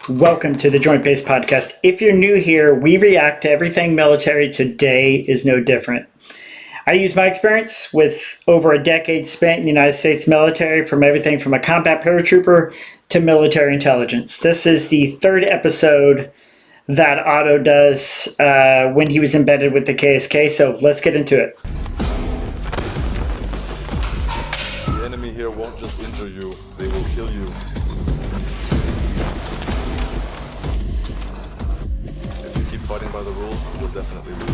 Welcome to the Joint Base Podcast. If you're new here, we react to everything military. Today is no different. I use my experience with over a decade spent in the United States military, from everything from a combat paratrooper to military intelligence. This is the third episode that Otto does when he was embedded with the KSK, so let's get into it. The enemy here won't just injure you, they will kill you. If you keep fighting by the rules, you'll definitely lose.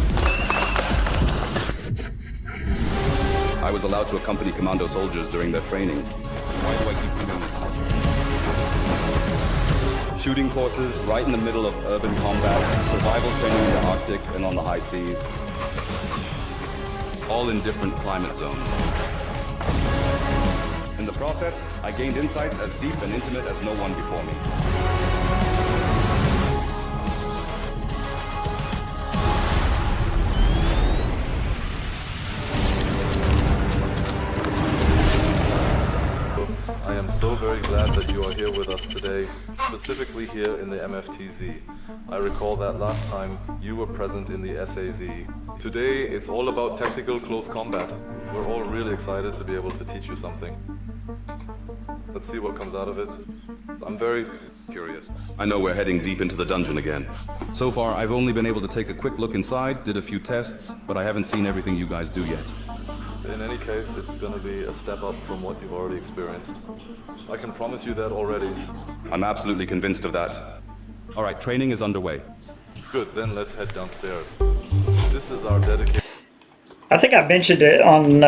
I was allowed to accompany commando soldiers during their training. Why do I keep doing this? Shooting courses right in the middle of urban combat, survival training in the Arctic and on the high seas. All in different climate zones. In the process, I gained insights as deep and intimate as no one before me. I am so very glad that you are here with us today, specifically here in the MFTZ. I recall that last time you were present in the SAZ. Today it's all about tactical close combat. We're all really excited to be able to teach you something. Let's see what comes out of it. I'm very curious. I know we're heading deep into the dungeon again. So far, I've only been able to take a quick look inside, did a few tests, but I haven't seen everything you guys do yet. In any case, it's going to be a step up from what you've already experienced. I can promise you that already. I'm absolutely convinced of that. All right, training is underway. Good, then let's head downstairs. This is our dedicated... I think I mentioned it on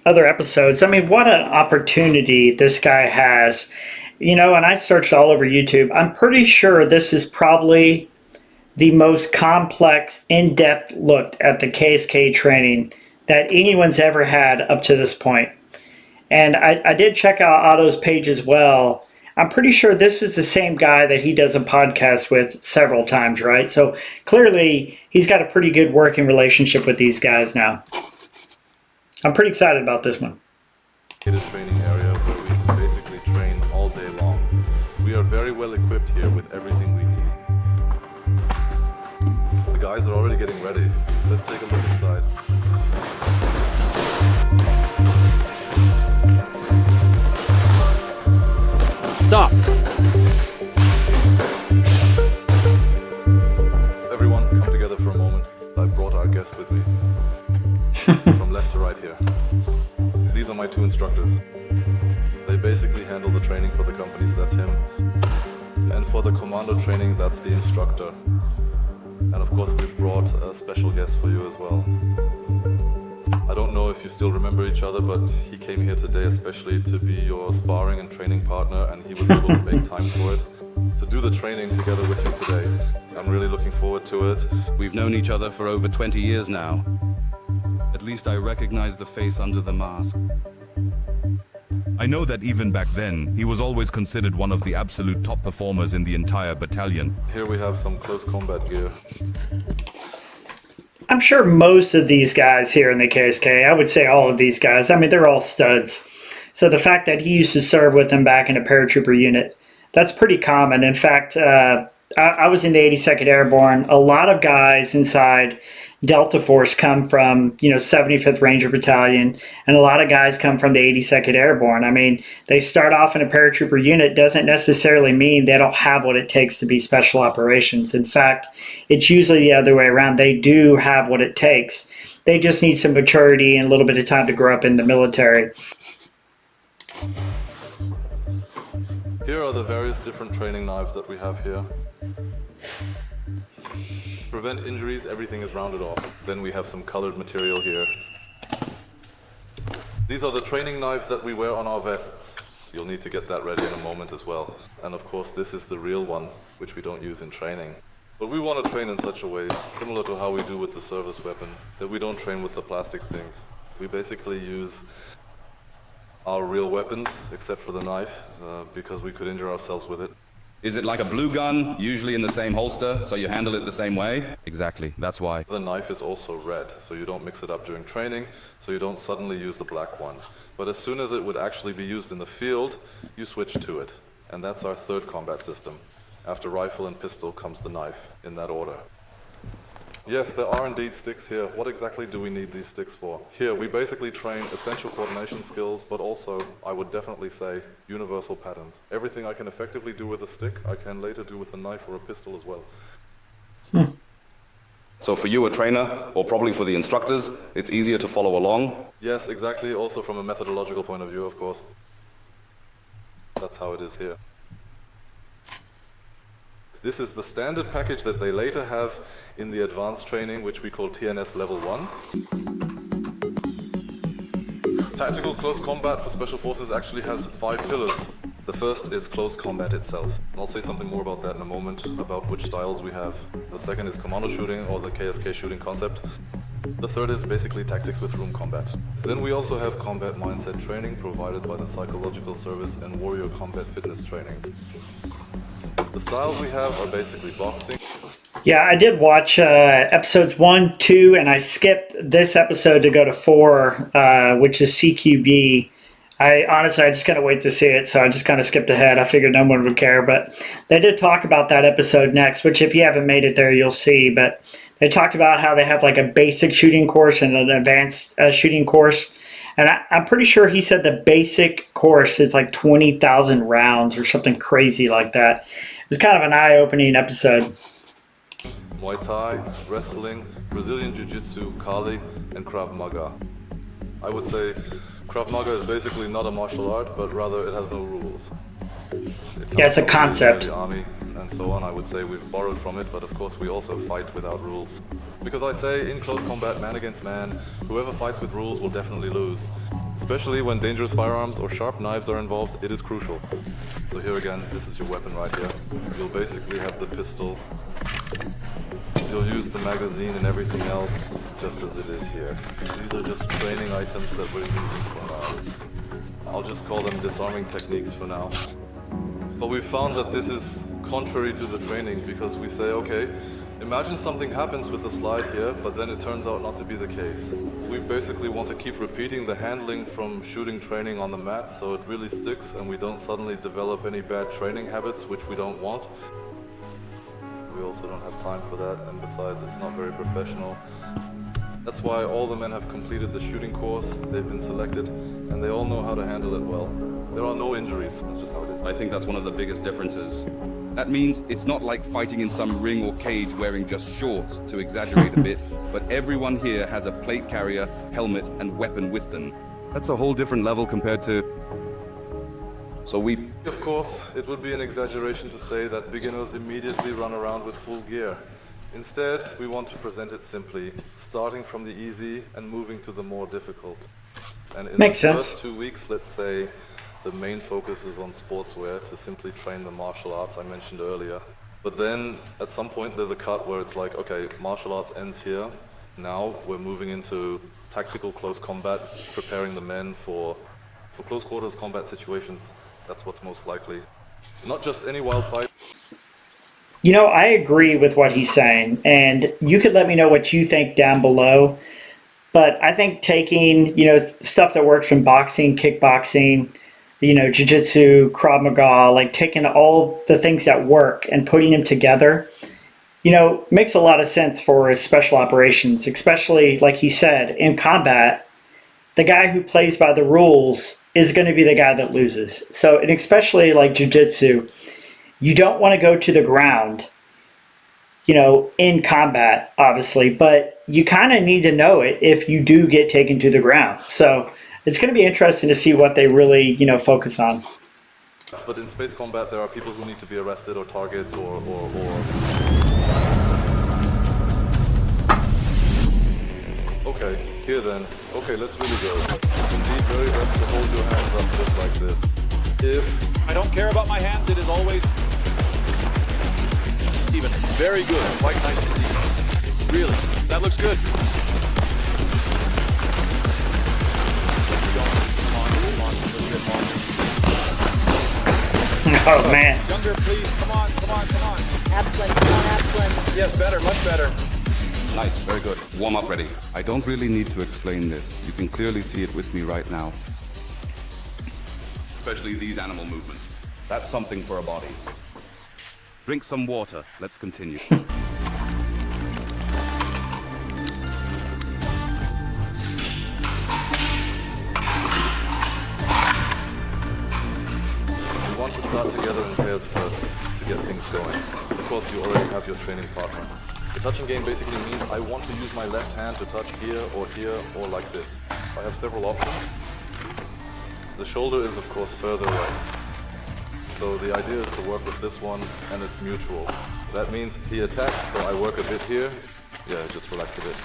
other episodes. I mean, what an opportunity this guy has. You know, and I searched all over YouTube. I'm pretty sure this is probably the most complex, in-depth look at the KSK training that anyone's ever had up to this point. And I did check out Otto's page as well. I'm pretty sure this is the same guy that he does a podcast with several times, right? So clearly he's got a pretty good working relationship with these guys now. I'm pretty excited about this one. Training area where we can basically train all day long. We are very well equipped here with everything we need. The guys are already getting ready. Let's take a look inside. Stop! Everyone, come together for a moment. I've brought our guest with me. From left to right here. These are my two instructors. They basically handle the training for the company, so that's him. And for the commando training, that's the instructor. And of course, we've brought a special guest for you as well. I don't know if you still remember each other, but he came here today especially to be your sparring and training partner, and he was able to make time for it, to do the training together with you today. I'm really looking forward to it. We've known each other for over 20 years now. At least I recognize the face under the mask. I know that even back then, he was always considered one of the absolute top performers in the entire battalion. Here we have some close combat gear. I'm sure most of these guys here in the KSK, I would say all of these guys, I mean, they're all studs. So the fact that he used to serve with them back in a paratrooper unit, that's pretty common. In fact, I was in the 82nd Airborne. A lot of guys inside Delta Force come from, 75th Ranger Battalion, and a lot of guys come from the 82nd Airborne. I mean, they start off in a paratrooper unit doesn't necessarily mean they don't have what it takes to be special operations. In fact, it's usually the other way around. They do have what it takes. They just need some maturity and a little bit of time to grow up in the military. Here are the various different training knives that we have here. To prevent injuries, everything is rounded off. Then we have some colored material here. These are the training knives that we wear on our vests. You'll need to get that ready in a moment as well. And of course, this is the real one, which we don't use in training. But we want to train in such a way, similar to how we do with the service weapon, that we don't train with the plastic things. We basically use our real weapons, except for the knife, because we could injure ourselves with it. Is it like a blue gun, usually in the same holster, so you handle it the same way? Exactly, that's why. The knife is also red, so you don't mix it up during training, so you don't suddenly use the black one. But as soon as it would actually be used in the field, you switch to it. And that's our third combat system. After rifle and pistol comes the knife, in that order. Yes, there are indeed sticks here. What exactly do we need these sticks for? Here, we basically train essential coordination skills, but also, I would definitely say, universal patterns. Everything I can effectively do with a stick, I can later do with a knife or a pistol as well. So for you, a trainer, or probably for the instructors, it's easier to follow along? Yes, exactly. Also from a methodological point of view, of course. That's how it is here. This is the standard package that they later have in the advanced training, which we call TNS Level 1. Tactical close combat for Special Forces actually has 5 pillars. The first is close combat itself. I'll say something more about that in a moment, about which styles we have. The second is commando shooting, or the KSK shooting concept. The third is basically tactics with room combat. Then we also have combat mindset training provided by the psychological service and warrior combat fitness training. The styles we have are basically boxing. Yeah, I did watch episodes 1, 2, and I skipped this episode to go to 4, which is CQB. I just couldn't wait to see it, so I just kind of skipped ahead. I figured no one would care, but they did talk about that episode next, which if you haven't made it there, you'll see. But they talked about how they have like a basic shooting course and an advanced shooting course. And I'm pretty sure he said the basic course is like 20,000 rounds or something crazy like that. It was kind of an eye-opening episode. Muay Thai, wrestling, Brazilian Jiu-Jitsu, Kali, and Krav Maga. I would say Krav Maga is basically not a martial art, but rather it has no rules. Yeah, it's a concept. The army and so on, I would say we've borrowed from it, but of course we also fight without rules. Because I say in close combat, man against man, whoever fights with rules will definitely lose. Especially when dangerous firearms or sharp knives are involved, it is crucial. So here again, this is your weapon right here. You'll basically have the pistol. You'll use the magazine and everything else just as it is here. These are just training items that we're using for now. I'll just call them disarming techniques for now. But we found that this is contrary to the training because we say, okay, imagine something happens with the slide here, but then it turns out not to be the case. We basically want to keep repeating the handling from shooting training on the mat so it really sticks and we don't suddenly develop any bad training habits, which we don't want. We also don't have time for that, and besides, it's not very professional. That's why all the men have completed the shooting course, they've been selected, and they all know how to handle it well. There are no injuries, that's just how it is. I think that's one of the biggest differences. That means it's not like fighting in some ring or cage wearing just shorts, to exaggerate a bit, but everyone here has a plate carrier, helmet, and weapon with them. That's a whole different level compared to... Of course, it would be an exaggeration to say that beginners immediately run around with full gear. Instead, we want to present it simply, starting from the easy and moving to the more difficult. And in the first 2 weeks, let's say, the main focus is on sportswear to simply train the martial arts I mentioned earlier. But then, at some point, there's a cut where it's like, okay, martial arts ends here. Now we're moving into tactical close combat, preparing the men for close quarters combat situations. That's what's most likely. Not just any wild fight. You know, I agree with what he's saying, and you could let me know what you think down below. But I think taking, stuff that works from boxing, kickboxing, jiu-jitsu, Krav Maga, like taking all the things that work and putting them together, makes a lot of sense for special operations, especially, like he said, in combat. The guy who plays by the rules is going to be the guy that loses. So, and especially like jiu-jitsu, you don't want to go to the ground, in combat, obviously, but you kind of need to know it if you do get taken to the ground. So it's going to be interesting to see what they really, focus on. But in space combat, there are people who need to be arrested or targets or... Okay, here then. Okay, let's really go. It's indeed very best to hold your hands up just like this. If I don't care about my hands, it is always even. Very good, quite nice indeed. Really, that looks good. Oh man. Younger, please, come on. Abs blend, come on, abs blend. Yes, better, much better. Nice, very good. Warm up ready. I don't really need to explain this. You can clearly see it with me right now. Especially these animal movements. That's something for a body. Drink some water. Let's continue. You want to start together in pairs first to get things going. Of course, you already have your training partner. The touching game basically means I want to use my left hand to touch here or like this. I have several options. The shoulder is of course further away. So the idea is to work with this one and it's mutual. That means he attacks, so I work a bit here. Yeah, just relax a bit.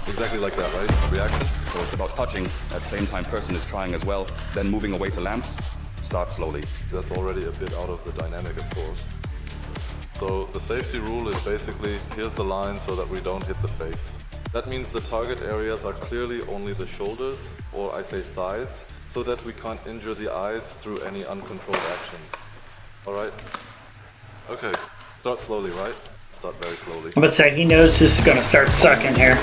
Exactly like that, right? Reaction? So it's about touching. At the same time, person is trying as well. Then moving away to lamps. Start slowly. That's already a bit out of the dynamic, of course. So the safety rule is basically, here's the line so that we don't hit the face. That means the target areas are clearly only the shoulders, or I say thighs, so that we can't injure the eyes through any uncontrolled actions. Alright? Okay, start slowly, right? Start very slowly. I'm gonna say he knows this is gonna start sucking here.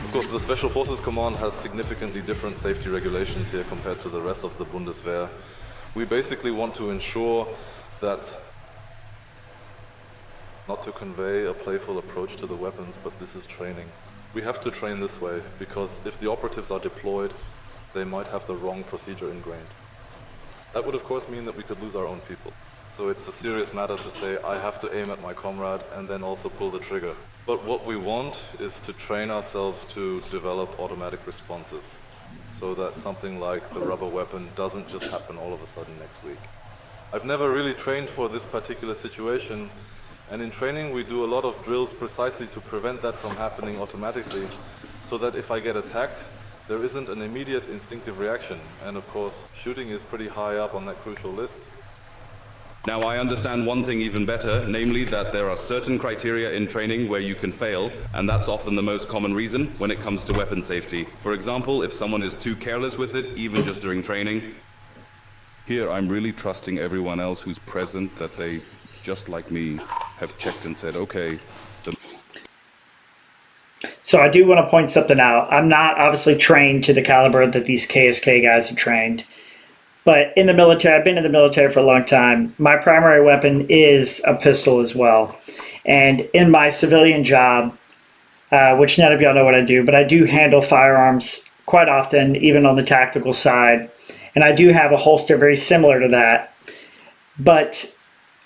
Of course, the Special Forces Command has significantly different safety regulations here compared to the rest of the Bundeswehr. We basically want to ensure that, not to convey a playful approach to the weapons, but this is training. We have to train this way, because if the operatives are deployed, they might have the wrong procedure ingrained. That would of course mean that we could lose our own people. So it's a serious matter to say, I have to aim at my comrade and then also pull the trigger. But what we want is to train ourselves to develop automatic responses, so that something like the rubber weapon doesn't just happen all of a sudden next week. I've never really trained for this particular situation, and in training we do a lot of drills precisely to prevent that from happening automatically, so that if I get attacked, there isn't an immediate instinctive reaction. And of course, shooting is pretty high up on that crucial list. Now I understand one thing even better, namely that there are certain criteria in training where you can fail, and that's often the most common reason when it comes to weapon safety. For example, if someone is too careless with it, even just during training. Here I'm really trusting everyone else who's present that they, just like me, have checked and said, okay. So I do want to point something out. I'm not obviously trained to the caliber that these KSK guys are trained. But in the military, I've been in the military for a long time. My primary weapon is a pistol as well. And in my civilian job, which none of y'all know what I do, but I do handle firearms quite often, even on the tactical side. And I do have a holster very similar to that. But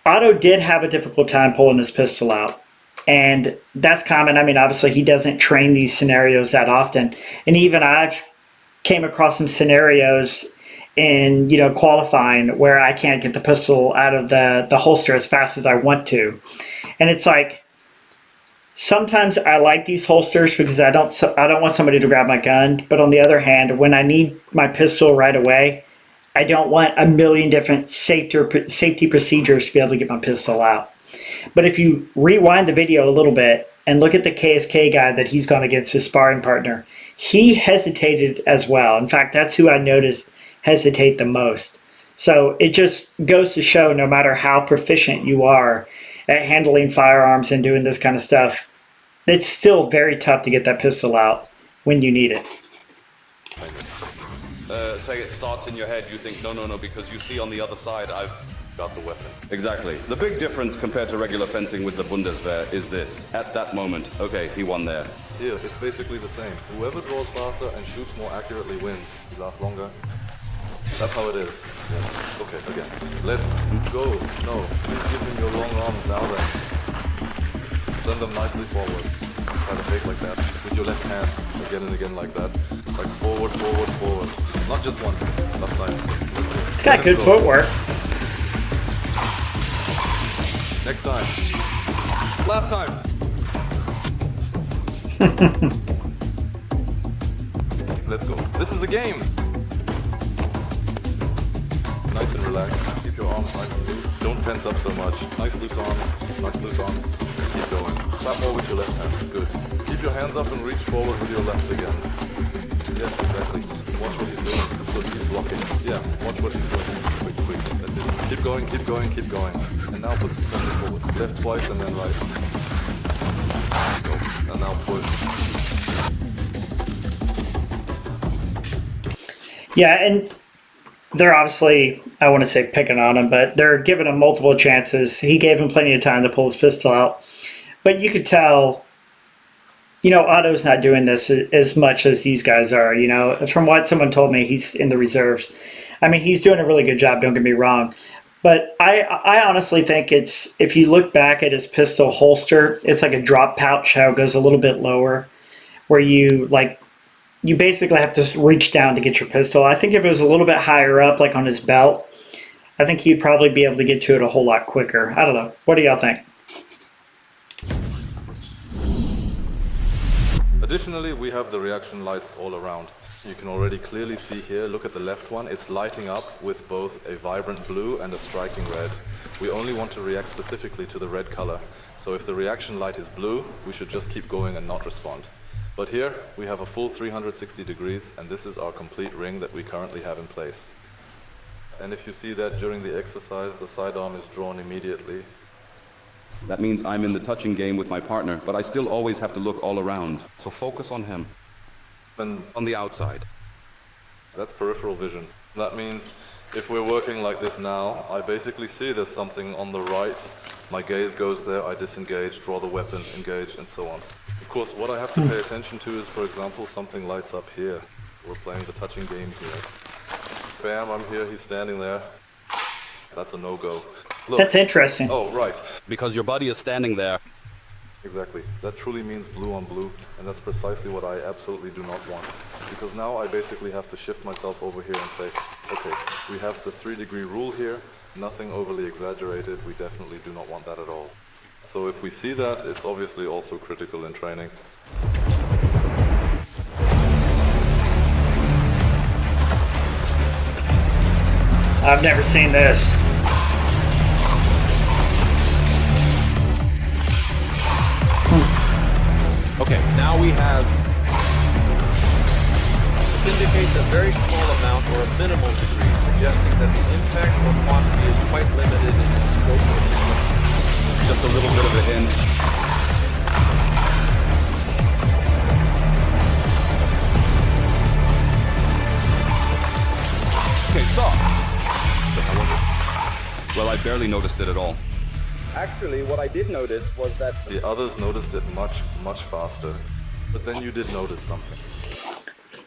Otto did have a difficult time pulling his pistol out. And that's common. I mean, obviously, he doesn't train these scenarios that often. And even I've came across some scenarios in, you know, qualifying where I can't get the pistol out of the holster as fast as I want to. And it's like, sometimes I like these holsters because I don't want somebody to grab my gun. But on the other hand, when I need my pistol right away, I don't want a million different safety procedures to be able to get my pistol out. But if you rewind the video a little bit and look at the KSK guy that he's gone against, his sparring partner, he hesitated as well. In fact, that's who I noticed hesitate the most. So it just goes to show, no matter how proficient you are at handling firearms and doing this kind of stuff, it's still very tough to get that pistol out when you need it. Say it starts in your head, you think, no, because you see on the other side, I've got the weapon. Exactly. The big difference compared to regular fencing with the Bundeswehr is this. At that moment, okay, he won there. Here, it's basically the same. Whoever draws faster and shoots more accurately wins. He lasts longer. That's how it is. Yeah. Okay, again. Let go. No. Please give him your long arms now then. Send them nicely forward. Try to fake like that. With your left hand. Again and again like that. Like forward, forward, forward. Not just one. Last time. Let's go. It's got good footwork. Next time. Last time. Let's go. This is a game. Nice and relaxed. Keep your arms nice and loose. Don't tense up so much. Nice loose arms. Nice loose arms. Keep going. Slap more with your left hand. Good. Keep your hands up and reach forward with your left again. Yes, exactly. Watch what he's doing. Look, he's blocking. Yeah, watch what he's doing. Quick, quick. That's it. Keep going, keep going, keep going. And now put some pressure forward. Left twice and then right. Go. And now push. Yeah, and they're obviously, I want to say picking on him, but they're giving him multiple chances. He gave him plenty of time to pull his pistol out. But you could tell, Otto's not doing this as much as these guys are. From what someone told me, he's in the reserves. I mean, he's doing a really good job, don't get me wrong. But I honestly think if you look back at his pistol holster, it's like a drop pouch, how it goes a little bit lower, where you basically have to reach down to get your pistol. I think if it was a little bit higher up, like on his belt, I think he'd probably be able to get to it a whole lot quicker. I don't know. What do y'all think? Additionally, we have the reaction lights all around. You can already clearly see here, look at the left one, it's lighting up with both a vibrant blue and a striking red. We only want to react specifically to the red color. So if the reaction light is blue, we should just keep going and not respond. But here, we have a full 360 degrees, and this is our complete ring that we currently have in place. And if you see that during the exercise, the sidearm is drawn immediately. That means I'm in the touching game with my partner, but I still always have to look all around. So focus on him. And on the outside. that's peripheral vision. That means if we're working like this now, I basically see there's something on the right. My gaze goes there, I disengage, draw the weapon, engage, and so on. Of course, what I have to pay attention to is, for example, something lights up here. We're playing the touching game here. Bam, I'm here, he's standing there. That's a no-go. Look. That's interesting. Oh, right. Because your buddy is standing there. Exactly. That truly means blue on blue, and that's precisely what I absolutely do not want. Because now I basically have to shift myself over here and say, okay, we have the 3-degree rule here, nothing overly exaggerated, we definitely do not want that at all. So if we see that, it's obviously also critical in training. I've never seen this. Okay, now we have... This indicates a very small amount or a minimal degree, suggesting that the impact or quantity is quite limited in its scope or significance. Just a little bit of a hint. Okay, stop. Well, I barely noticed it at all. Actually, what I did notice was that The others noticed it much, much faster. But then you did notice something.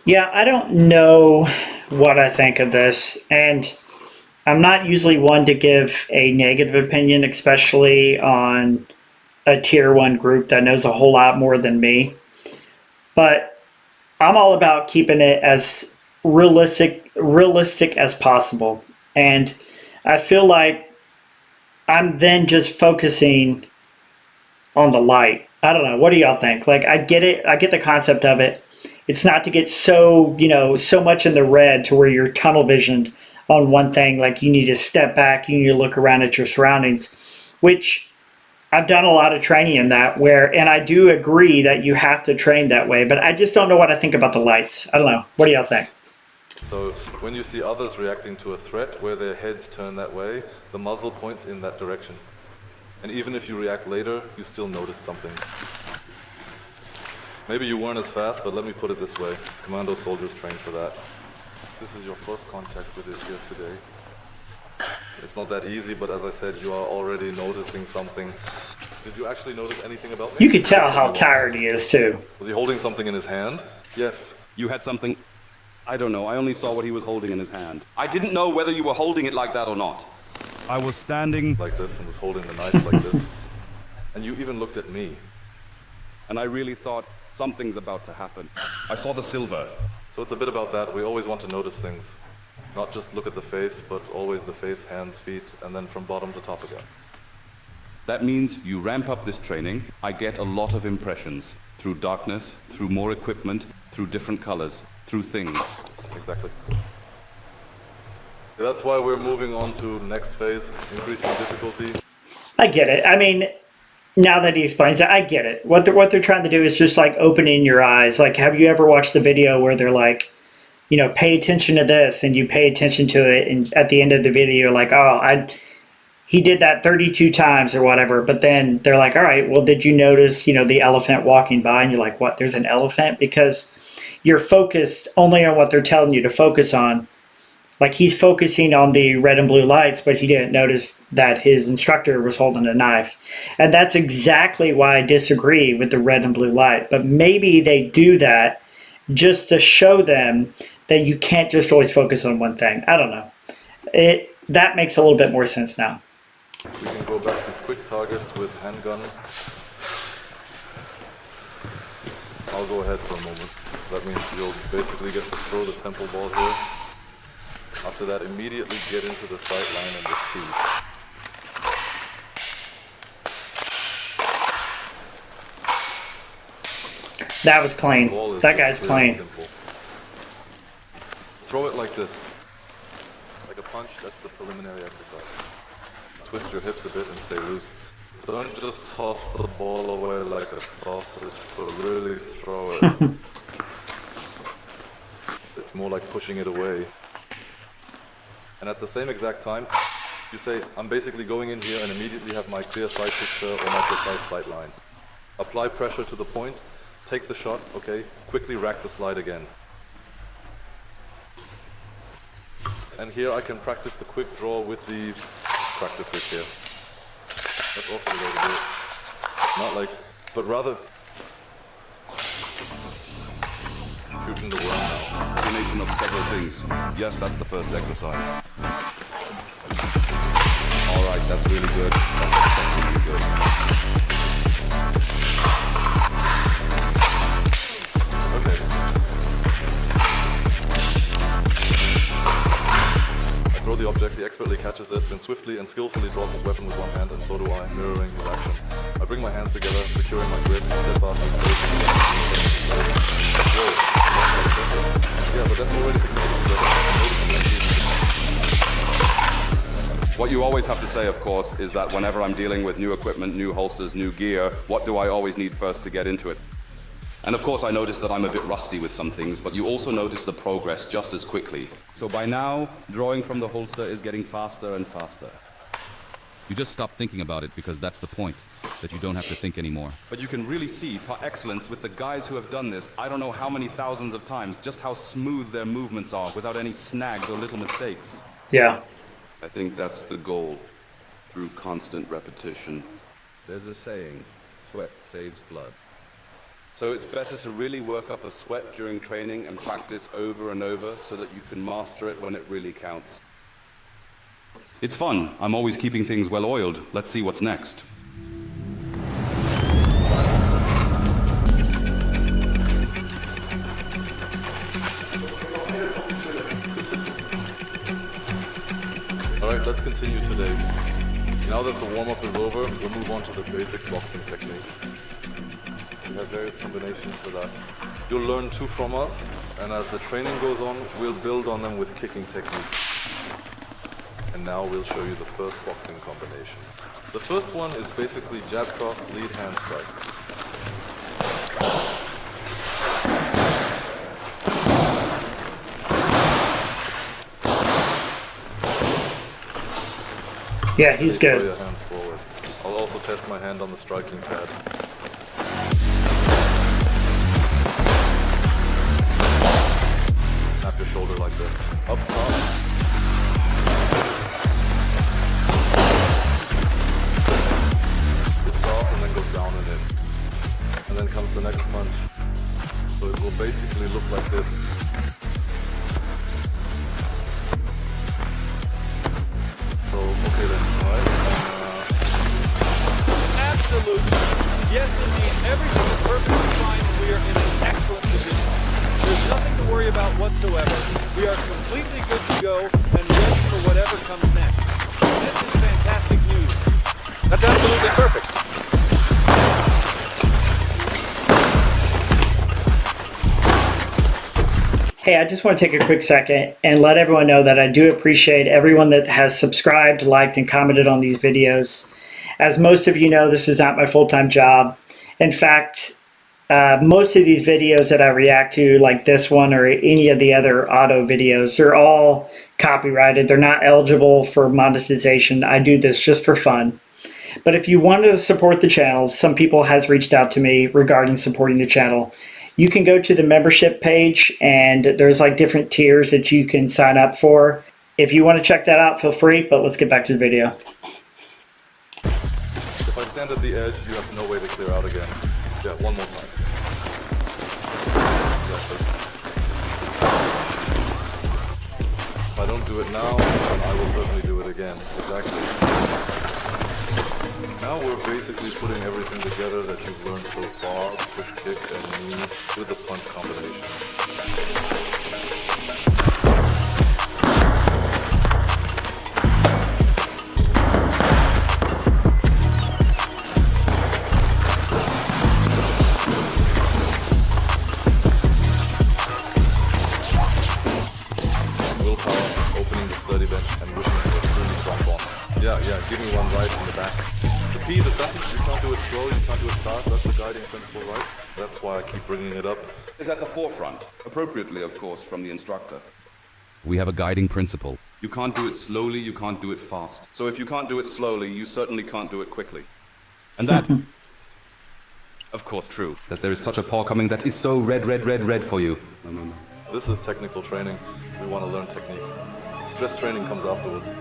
Yeah, I don't know what I think of this, and I'm not usually one to give a negative opinion, especially on a tier 1 group that knows a whole lot more than me. But I'm all about keeping it as realistic as possible. And I feel like I'm then just focusing on the light. I don't know. What do y'all think? Like, I get it. I get the concept of it. It's not to get so much in the red to where you're tunnel visioned on one thing. Like, you need to step back. You need to look around at your surroundings, which I've done a lot of training in that and I do agree that you have to train that way, but I just don't know what I think about the lights. I don't know. What do y'all think? So when you see others reacting to a threat where their heads turn that way, the muzzle points in that direction. And even if you react later, you still notice something. Maybe you weren't as fast, but let me put it this way. Commando soldiers train for that. This is your first contact with it here today. It's not that easy, but as I said, you are already noticing something. Did you actually notice anything about me? You could tell how tired he is, too. Was he holding something in his hand? Yes. You had something... I don't know. I only saw what he was holding in his hand. I didn't know whether you were holding it like that or not. I was standing... like this, and was holding the knife like this. And you even looked at me. And I really thought, something's about to happen. I saw the silver. So it's a bit about that. We always want to notice things. Not just look at the face, but always the face, hands, feet, and then from bottom to top again. That means you ramp up this training. I get a lot of impressions. Through darkness, through more equipment, through different colors, through things. Exactly. That's why we're moving on to next phase, increasing difficulty. I get it. I mean, now that he explains it, I get it. What they're trying to do is just like opening your eyes. Like, have you ever watched the video where they're like, you know, pay attention to this, and you pay attention to it, and at the end of the video, you're like, oh, he did that 32 times or whatever. But then they're like, all right, well, did you notice, you know, the elephant walking by? And you're like, what? There's an elephant? Because you're focused only on what they're telling you to focus on. Like, he's focusing on the red and blue lights, but he didn't notice that his instructor was holding a knife. And that's exactly why I disagree with the red and blue light. But maybe they do that just to show them that you can't just always focus on one thing. I don't know. That makes a little bit more sense now. We can go back to quick targets with handgun. I'll go ahead for a moment. That means you'll basically get to throw the temple ball here. After that, immediately get into the sight line and the tee. That was clean. That guy's clean. Simple. Throw it like this. Like a punch, that's the preliminary exercise. Twist your hips a bit and stay loose. Don't just toss the ball away like a sausage, but really throw it. It's more like pushing it away. And at the same exact time, you say, I'm basically going in here and immediately have my clear sight picture or my precise sight line. Apply pressure to the point, take the shot, okay, quickly rack the slide again. And here I can practice the quick draw with the practice this here. That's also the way to do it. Not like, but rather shooting the worm now. Combination of several things. Yes, that's the first exercise. All right, that's really good. That's exceptionally good. Okay. I throw the object, he expertly catches it, then swiftly and skillfully draws his weapon with one hand, and so do I, mirroring his action. I bring my hands together, securing my grip, steadfastly yeah, but that's already significant. What you always have to say, of course, is that whenever I'm dealing with new equipment, new holsters, new gear, what do I always need first to get into it? And of course I notice that I'm a bit rusty with some things, but you also notice the progress just as quickly. So by now, drawing from the holster is getting faster and faster. You just stop thinking about it because that's the point, that you don't have to think anymore. But you can really see par excellence with the guys who have done this, I don't know how many thousands of times, just how smooth their movements are without any snags or little mistakes. Yeah. I think that's the goal, through constant repetition. There's a saying, sweat saves blood. So it's better to really work up a sweat during training and practice over and over so that you can master it when it really counts. It's fun. I'm always keeping things well oiled. Let's see what's next. Alright, let's continue today. Now that the warm-up is over, we'll move on to the basic boxing techniques. We have various combinations for that. You'll learn two from us, and as the training goes on, we'll build on them with kicking techniques. And now we'll show you the first boxing combination. The first one is basically jab cross, lead hand strike. Yeah, he's Throw good. your hands forward. I'll also test my hand on the striking pad. Snap your shoulder like this. Up top. And then goes down in it. And then comes the next punch. So it will basically look like this. So, okay then, alright? Absolutely. Yes, indeed. Everything is perfectly fine and we are in an excellent position. There's nothing to worry about whatsoever. We are completely good to go and ready for whatever comes next. This is fantastic news. That's absolutely perfect. Hey, I just want to take a quick second and let everyone know that I do appreciate everyone that has subscribed, liked, and commented on these videos. As most of you know, this is not my full-time job. In fact, most of these videos that I react to, like this one or any of the other auto videos, are all copyrighted. They're not eligible for monetization. I do this just for fun. But if you want to support the channel, some people has reached out to me regarding supporting the channel. You can go to the membership page and there's like different tiers that you can sign up for. If you want to check that out, feel free, but let's get back to the video. If I stand at the edge, you have no way to clear out again. Yeah, one more time. Exactly. If I don't do it now, I will certainly do it again. Exactly. Now we're basically putting everything together that you've learned so far, push, kick, and knee with the punch combination. Willpower, opening the sturdy bench, and wishing for a really strong form. Yeah, give me one right in the back. Repeat the sentence, you can't do it slow, you can't do it fast, that's the guiding principle, right? That's why I keep bringing it up. Is at the forefront, appropriately, of course, from the instructor. We have a guiding principle. You can't do it slowly, you can't do it fast. So if you can't do it slowly, you certainly can't do it quickly. And that, of course, true, that there is such a paw coming that is so red for you. No. This is technical training. We want to learn techniques. Stress training comes afterwards.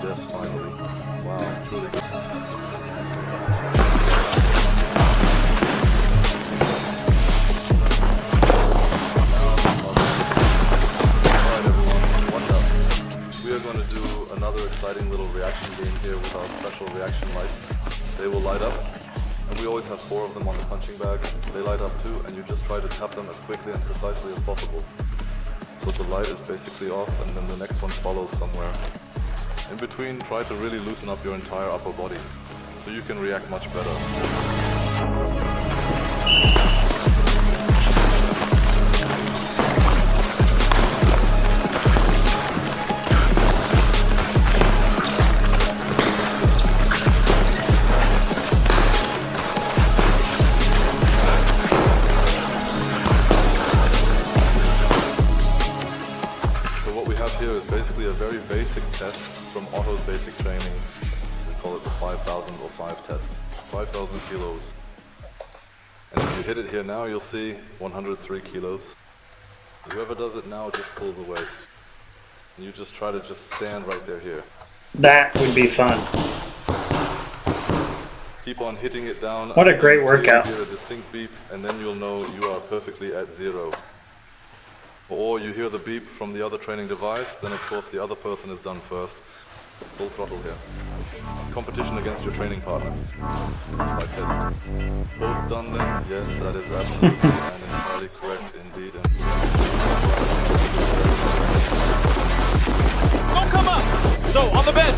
Yes, finally. Wow, truly good. Alright everyone, watch out. We are going to do another exciting little reaction game here with our special reaction lights. They will light up, and we always have 4 of them on the punching bag. They light up too, and you just try to tap them as quickly and precisely as possible. So the light is basically off, and then the next one follows somewhere. In between, try to really loosen up your entire upper body, so you can react much better. Here is basically a very basic test from Otto's basic training. We call it the 5,000 or 5 test. 5,000 kilos. And if you hit it here now, you'll see 103 kilos. Whoever does it now just pulls away. And you just try to just stand right there here. That would be fun. Keep on hitting it down. What a great workout. You hear a distinct beep, and then you'll know you are perfectly at 0. Or you hear the beep from the other training device, then of course the other person is done first. Full throttle here. Competition against your training partner. By test. Both done then? Yes, that is absolutely and entirely correct indeed. Don't come up! So, on the bench!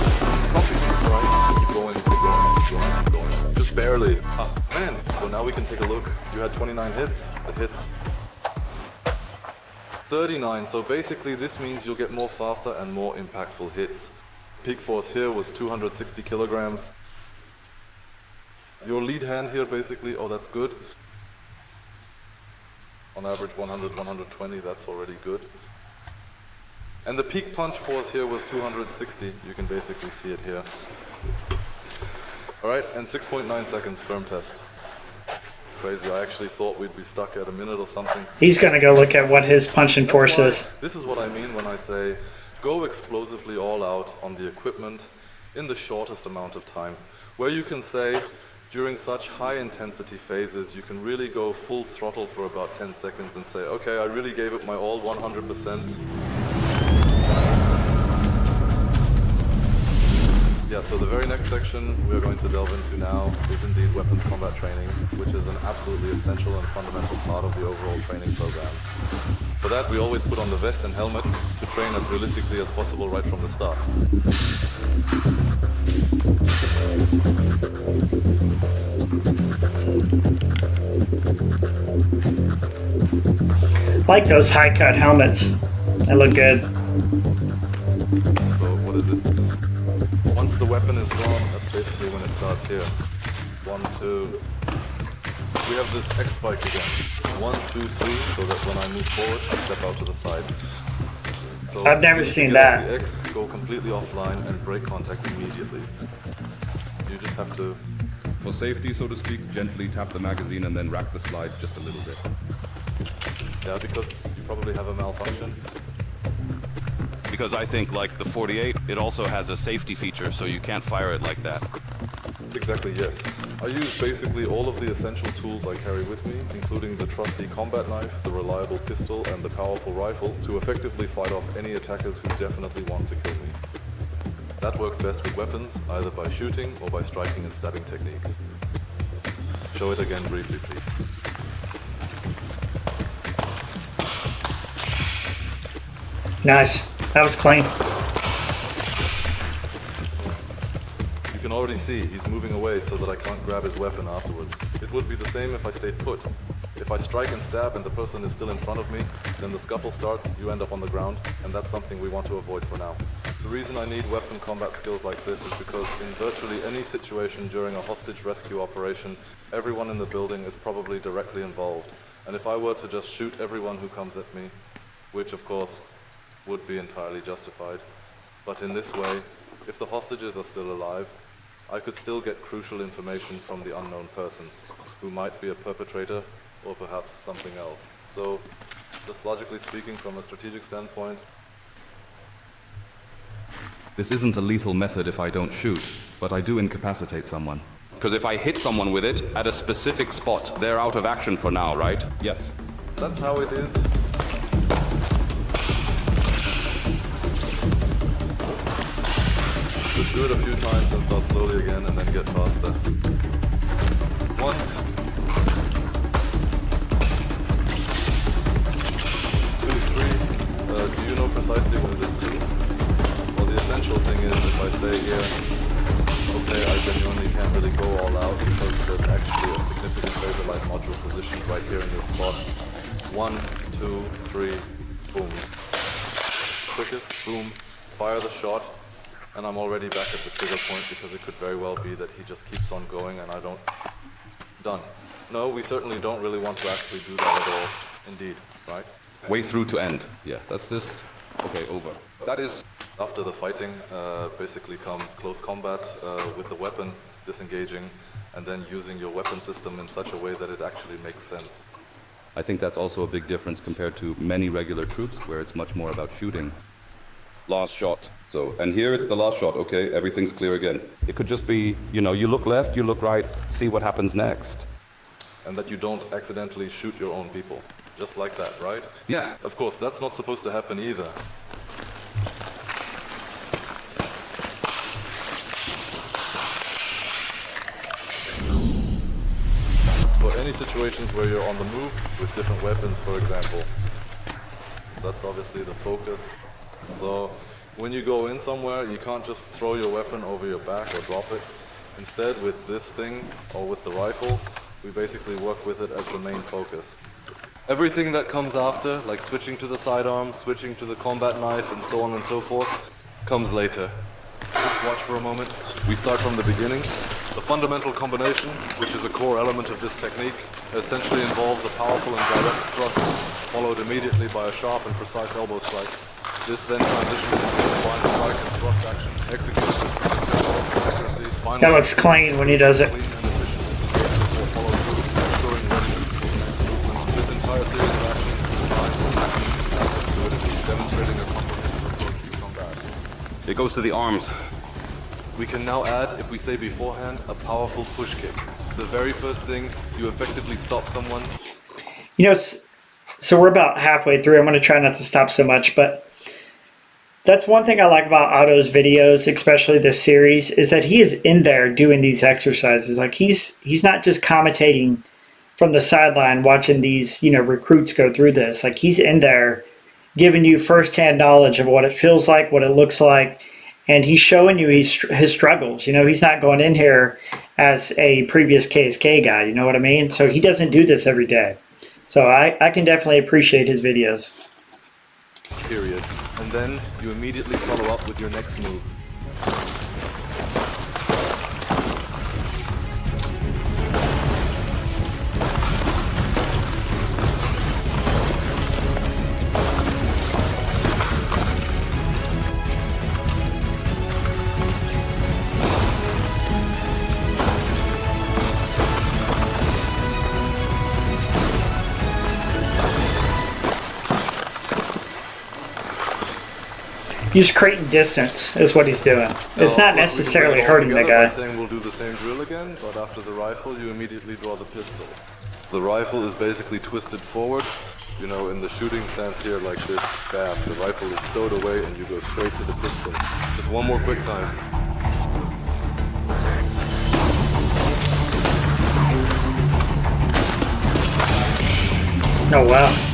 Copy, right? Keep going. Just barely. Ah, man. So now we can take a look. You had 29 hits. The hits 39, so basically this means you'll get more faster and more impactful hits. Peak force here was 260 kilograms. Your lead hand here basically, oh that's good. On average 100, 120, that's already good. And the peak punch force here was 260, you can basically see it here. Alright, and 6.9 seconds firm test. Crazy, I actually thought we'd be stuck at a minute or something. He's going to go look at what his punching force is. This is what I mean when I say go explosively all out on the equipment in the shortest amount of time. Where you can say during such high intensity phases you can really go full throttle for about 10 seconds and say, okay, I really gave it my all 100%. Yeah, so the very next section we're going to delve into now is indeed weapons combat training, which is an absolutely essential and fundamental part of the overall training program. For that, we always put on the vest and helmet to train as realistically as possible right from the start. like those high cut helmets. They look good. So what is it? Once the weapon is drawn, that's basically when it starts here. 1, 2. We have this X spike again. 1, 2, 3, so that when I move forward, I step out to the side. So I've never seen that. The X, go completely offline and break contact immediately. You just have to... For safety, so to speak, gently tap the magazine and then rack the slide just a little bit. Yeah, because you probably have a malfunction. Because I think, like the 48, it also has a safety feature, so you can't fire it like that. Exactly, yes. I use basically all of the essential tools I carry with me, including the trusty combat knife, the reliable pistol, and the powerful rifle, to effectively fight off any attackers who definitely want to kill me. That works best with weapons, either by shooting or by striking and stabbing techniques. Show it again briefly, please. Nice. That was clean. You can already see he's moving away so that I can't grab his weapon afterwards. It would be the same if I stayed put. If I strike and stab and the person is still in front of me, then the scuffle starts, you end up on the ground, and that's something we want to avoid for now. The reason I need weapon combat skills like this is because in virtually any situation during a hostage rescue operation, everyone in the building is probably directly involved. And if I were to just shoot everyone who comes at me, which of course would be entirely justified, but in this way, if the hostages are still alive, I could still get crucial information from the unknown person, who might be a perpetrator or perhaps something else. So, just logically speaking, from a strategic standpoint, This isn't a lethal method if I don't shoot, but I do incapacitate someone. Because if I hit someone with it at a specific spot, they're out of action for now, right? Yes. that's how it is. Just do it a few times, then start slowly again, and then get faster. 1. 2, 3. Do you know precisely what it is 2? Well, the essential thing is if I say here, okay, I genuinely can't really go all out because there's actually a significant laser light module positioned right here in this spot. 1, 2, 3, boom. Quickest, boom, fire the shot, and I'm already back at the trigger point because it could very well be that he just keeps on going and I don't... Done. No, we certainly don't really want to actually do that at all. Indeed, right? Way through to end. Yeah, that's this. Okay, over. That is... After the fighting, basically comes close combat with the weapon, disengaging, and then using your weapon system in such a way that it actually makes sense. I think that's also a big difference compared to many regular troops, where it's much more about shooting. Last shot. So, and here it's the last shot, okay? Everything's clear again. It could just be, you know, you look left, you look right, see what happens next. And that you don't accidentally shoot your own people. Just like that, right? Yeah. Of course, that's not supposed to happen either. For any situations where you're on the move with different weapons, for example, that's obviously the focus. So when you go in somewhere, you can't just throw your weapon over your back or drop it. Instead, with this thing or with the rifle, we basically work with it as the main focus. Everything that comes after, like switching to the sidearm, switching to the combat knife, and so on and so forth, comes later. Just watch for a moment. We start from the beginning. The fundamental combination, which is a core element of this technique, essentially involves a powerful and direct thrust, followed immediately by a sharp and precise elbow strike. This then transitions into a combined strike and thrust action, executed with significant levels of accuracy. Finally, That looks clean when he does it. clean and efficient disengagement will follow through, ensuring readiness for the next movement. This entire series of actions is designed to maximum intuitively, demonstrating a comprehensive approach to combat. It goes to the arms. We can now add, if we say beforehand, a powerful push kick. The very first thing, you effectively stop someone. You know, so we're about halfway through. I'm going to try not to stop so much, but that's one thing I like about Otto's videos, especially this series, is that he is in there doing these exercises. Like he's not just commentating from the sideline watching these, you know, recruits go through this. Like he's in there giving you firsthand knowledge of what it feels like, what it looks like, and he's showing you his struggles. You know, he's not going in here as a previous KSK guy, you know what I mean? So he doesn't do this every day. So I can definitely appreciate his videos. Period. And then you immediately follow up with your next move. He's creating distance is what he's doing. It's not necessarily hurting the guy. Saying we'll do the same drill again, but after the rifle, you immediately draw the pistol. The rifle is basically twisted forward, you know, in the shooting stance here like this. Bam, the rifle is stowed away and you go straight to the pistol. Just one more quick time. Oh, wow.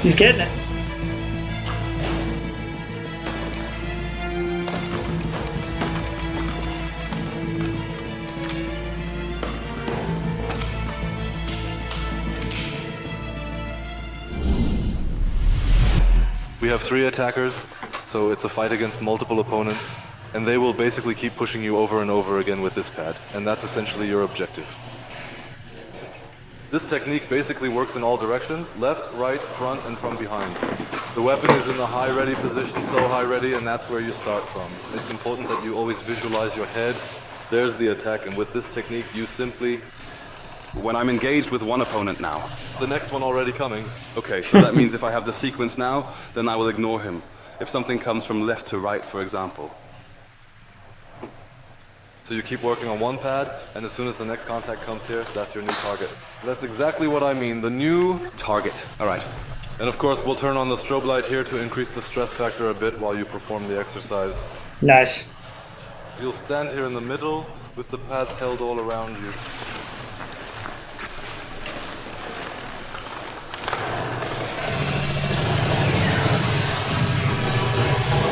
He's getting it. We have 3 attackers, so it's a fight against multiple opponents, and they will basically keep pushing you over and over again with this pad, and that's essentially your objective. This technique basically works in all directions, left, right, front, and from behind. The weapon is in the high ready position, so high ready, and that's where you start from. It's important that you always visualize your head. There's the attack, and with this technique, you simply... When I'm engaged with one opponent now. The next one already coming. Okay, so that means if I have the sequence now, then I will ignore him. If something comes from left to right, for example. So you keep working on one pad, and as soon as the next contact comes here, that's your new target. That's exactly what I mean, the new target. All right. And of course, we'll turn on the strobe light here to increase the stress factor a bit while you perform the exercise. Nice. You'll stand here in the middle with the pads held all around you.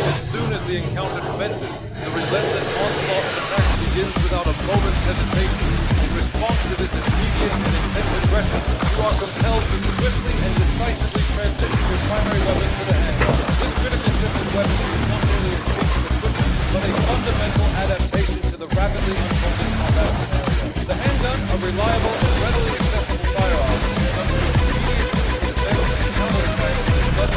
As soon as the encounter commences, the relentless onslaught of attack begins without a moment's hesitation. In response to this immediate and intense aggression, you are compelled to swiftly and decisively transition your primary weapon to the handgun. This critical shift in weapon is not merely a case of equipment, but a fundamental adaptation to the rapidly unfolding combat scenario. The handgun, a reliable and readily accessible firearm, under immediate defense and counterattack, but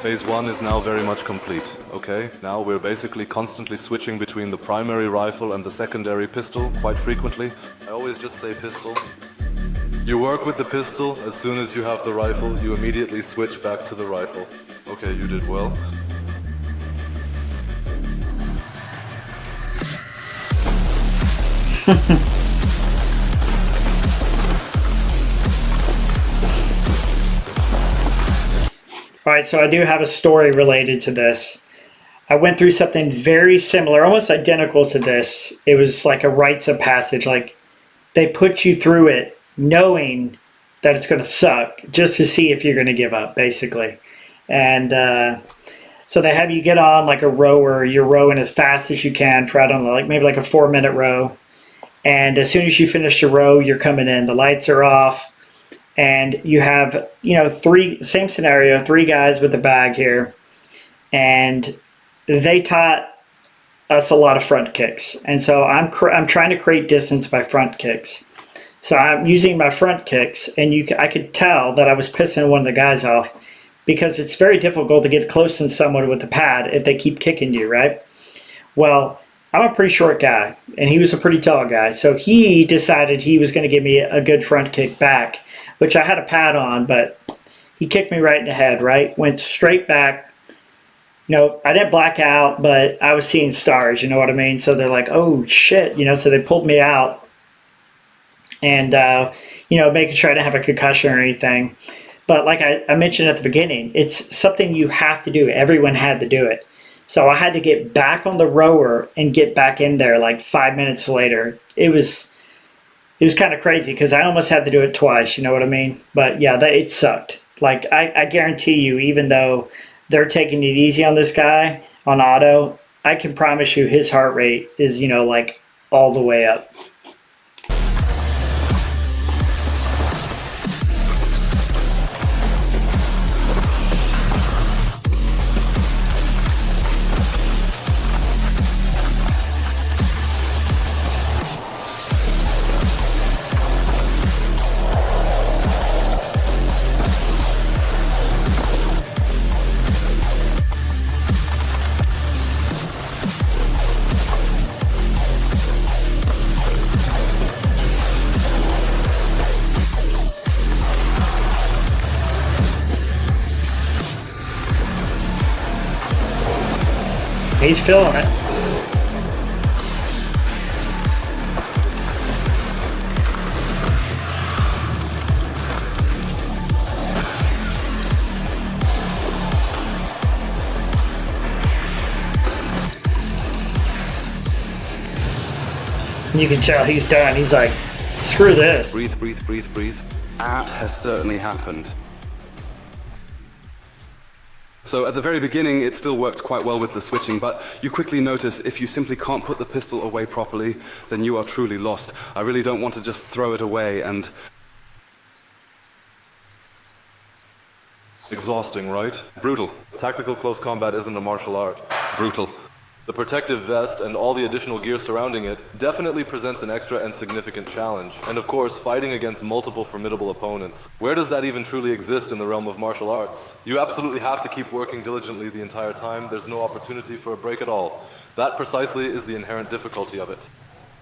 Phase 1 is now very much complete, okay? Now we're basically constantly switching between the primary rifle and the secondary pistol, quite frequently. I always just say pistol. You work with the pistol, as soon as you have the rifle, you immediately switch back to the rifle. Okay, you did well. All right, so I do have a story related to this. I went through something very similar, almost identical to this. It was like a rites of passage. Like they put you through it knowing that it's going to suck just to see if you're going to give up, basically. And so they have you get on like a rower. You're rowing as fast as you can for, I don't know, like maybe like a 4-minute row. And as soon as you finish the row, you're coming in. The lights are off. And you have, you know, same scenario, 3 guys with the bag here. And they taught us a lot of front kicks. And so I'm trying to create distance by front kicks. So I'm using my front kicks, and I could tell that I was pissing one of the guys off because it's very difficult to get close to someone with the pad if they keep kicking you, right? Well, I'm a pretty short guy, and he was a pretty tall guy. So he decided he was going to give me a good front kick back, which I had a pad on, but He kicked me right in the head, right? Went straight back. I didn't black out, but I was seeing stars, you know what I mean? So they're like, oh shit, so they pulled me out and, making sure I didn't have a concussion or anything. But like I mentioned at the beginning, it's something you have to do. Everyone had to do it. So I had to get back on the rower and get back in there like 5 minutes later. It was kind of crazy because I almost had to do it twice, you know what I mean? But yeah, it sucked. Like I guarantee you, even though they're taking it easy on this guy, on Otto, I can promise you his heart rate is, like all the way up. He's feeling it. You can tell he's done. He's like, screw this. Breathe, breathe, breathe, breathe. That has certainly happened. So at the very beginning, it still worked quite well with the switching, but you quickly notice if you simply can't put the pistol away properly, then you are truly lost. I really don't want to just throw it away and... Exhausting, right? Brutal. Tactical close combat isn't a martial art. brutal. The protective vest and all the additional gear surrounding it definitely presents an extra and significant challenge. And of course, fighting against multiple formidable opponents. Where does that even truly exist in the realm of martial arts? You absolutely have to keep working diligently the entire time. There's no opportunity for a break at all. That precisely is the inherent difficulty of it.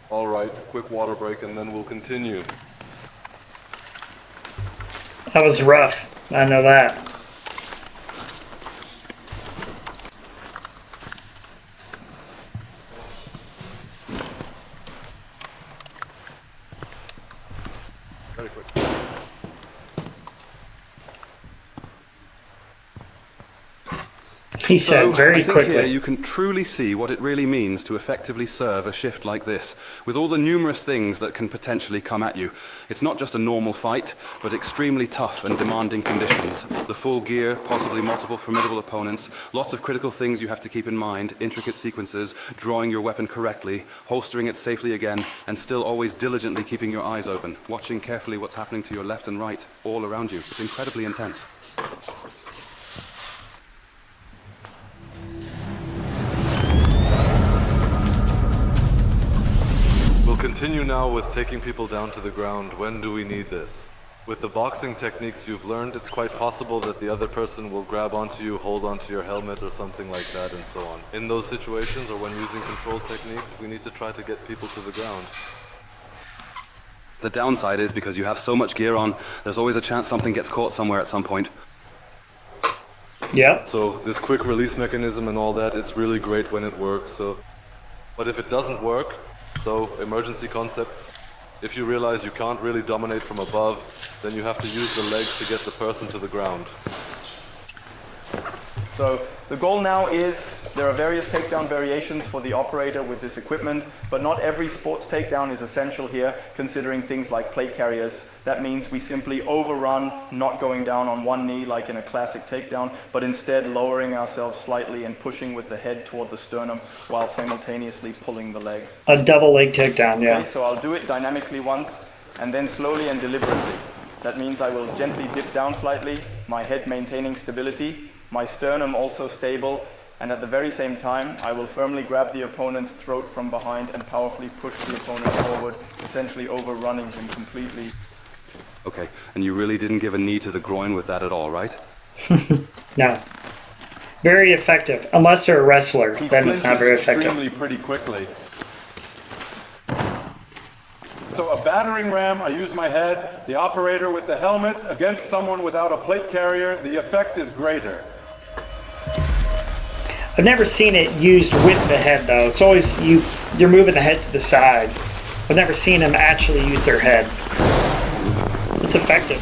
All right, quick water break and then we'll continue. That was rough. I know that. Very quick. He said very I think quickly. Here you can truly see what it really means to effectively serve a shift like this, with all the numerous things that can potentially come at you. It's not just a normal fight, but extremely tough and demanding conditions. The full gear, possibly multiple formidable opponents, lots of critical things you have to keep in mind, intricate sequences, drawing your weapon correctly, holstering it safely again, and still always diligently keeping your eyes open, watching carefully what's happening to your left and right, all around you. It's incredibly intense. We'll continue now with taking people down to the ground. When do we need this? With the boxing techniques you've learned, it's quite possible that the other person will grab onto you, hold onto your helmet or something like that, and so on. In those situations, or when using control techniques, we need to try to get people to the ground. The downside is because you have so much gear on, there's always a chance something gets caught somewhere at some point. Yep. So this quick release mechanism and all that, it's really great when it works. But if it doesn't work, so emergency concepts, if you realize you can't really dominate from above, then you have to use the legs to get the person to the ground. So the goal now is, there are various takedown variations for the operator with this equipment, but not every sports takedown is essential here, considering things like plate carriers. That means we simply overrun, not going down on one knee like in a classic takedown, but instead lowering ourselves slightly and pushing with the head toward the sternum while simultaneously pulling the legs. A double leg takedown, yeah. Okay, so I'll do it dynamically once, and then slowly and deliberately. That means I will gently dip down slightly, my head maintaining stability, my sternum also stable, and at the very same time, I will firmly grab the opponent's throat from behind and powerfully push the opponent forward, essentially overrunning him completely. Okay, and you really didn't give a knee to the groin with that at all, right? No. Very effective. Unless they're a wrestler, He then it's not very flinches effective. extremely pretty quickly. So a battering ram, I use my head. The operator with the helmet against someone without a plate carrier, the effect is greater. I've never seen it used with the head though. It's always you're moving the head to the side. I've never seen them actually use their head. It's effective.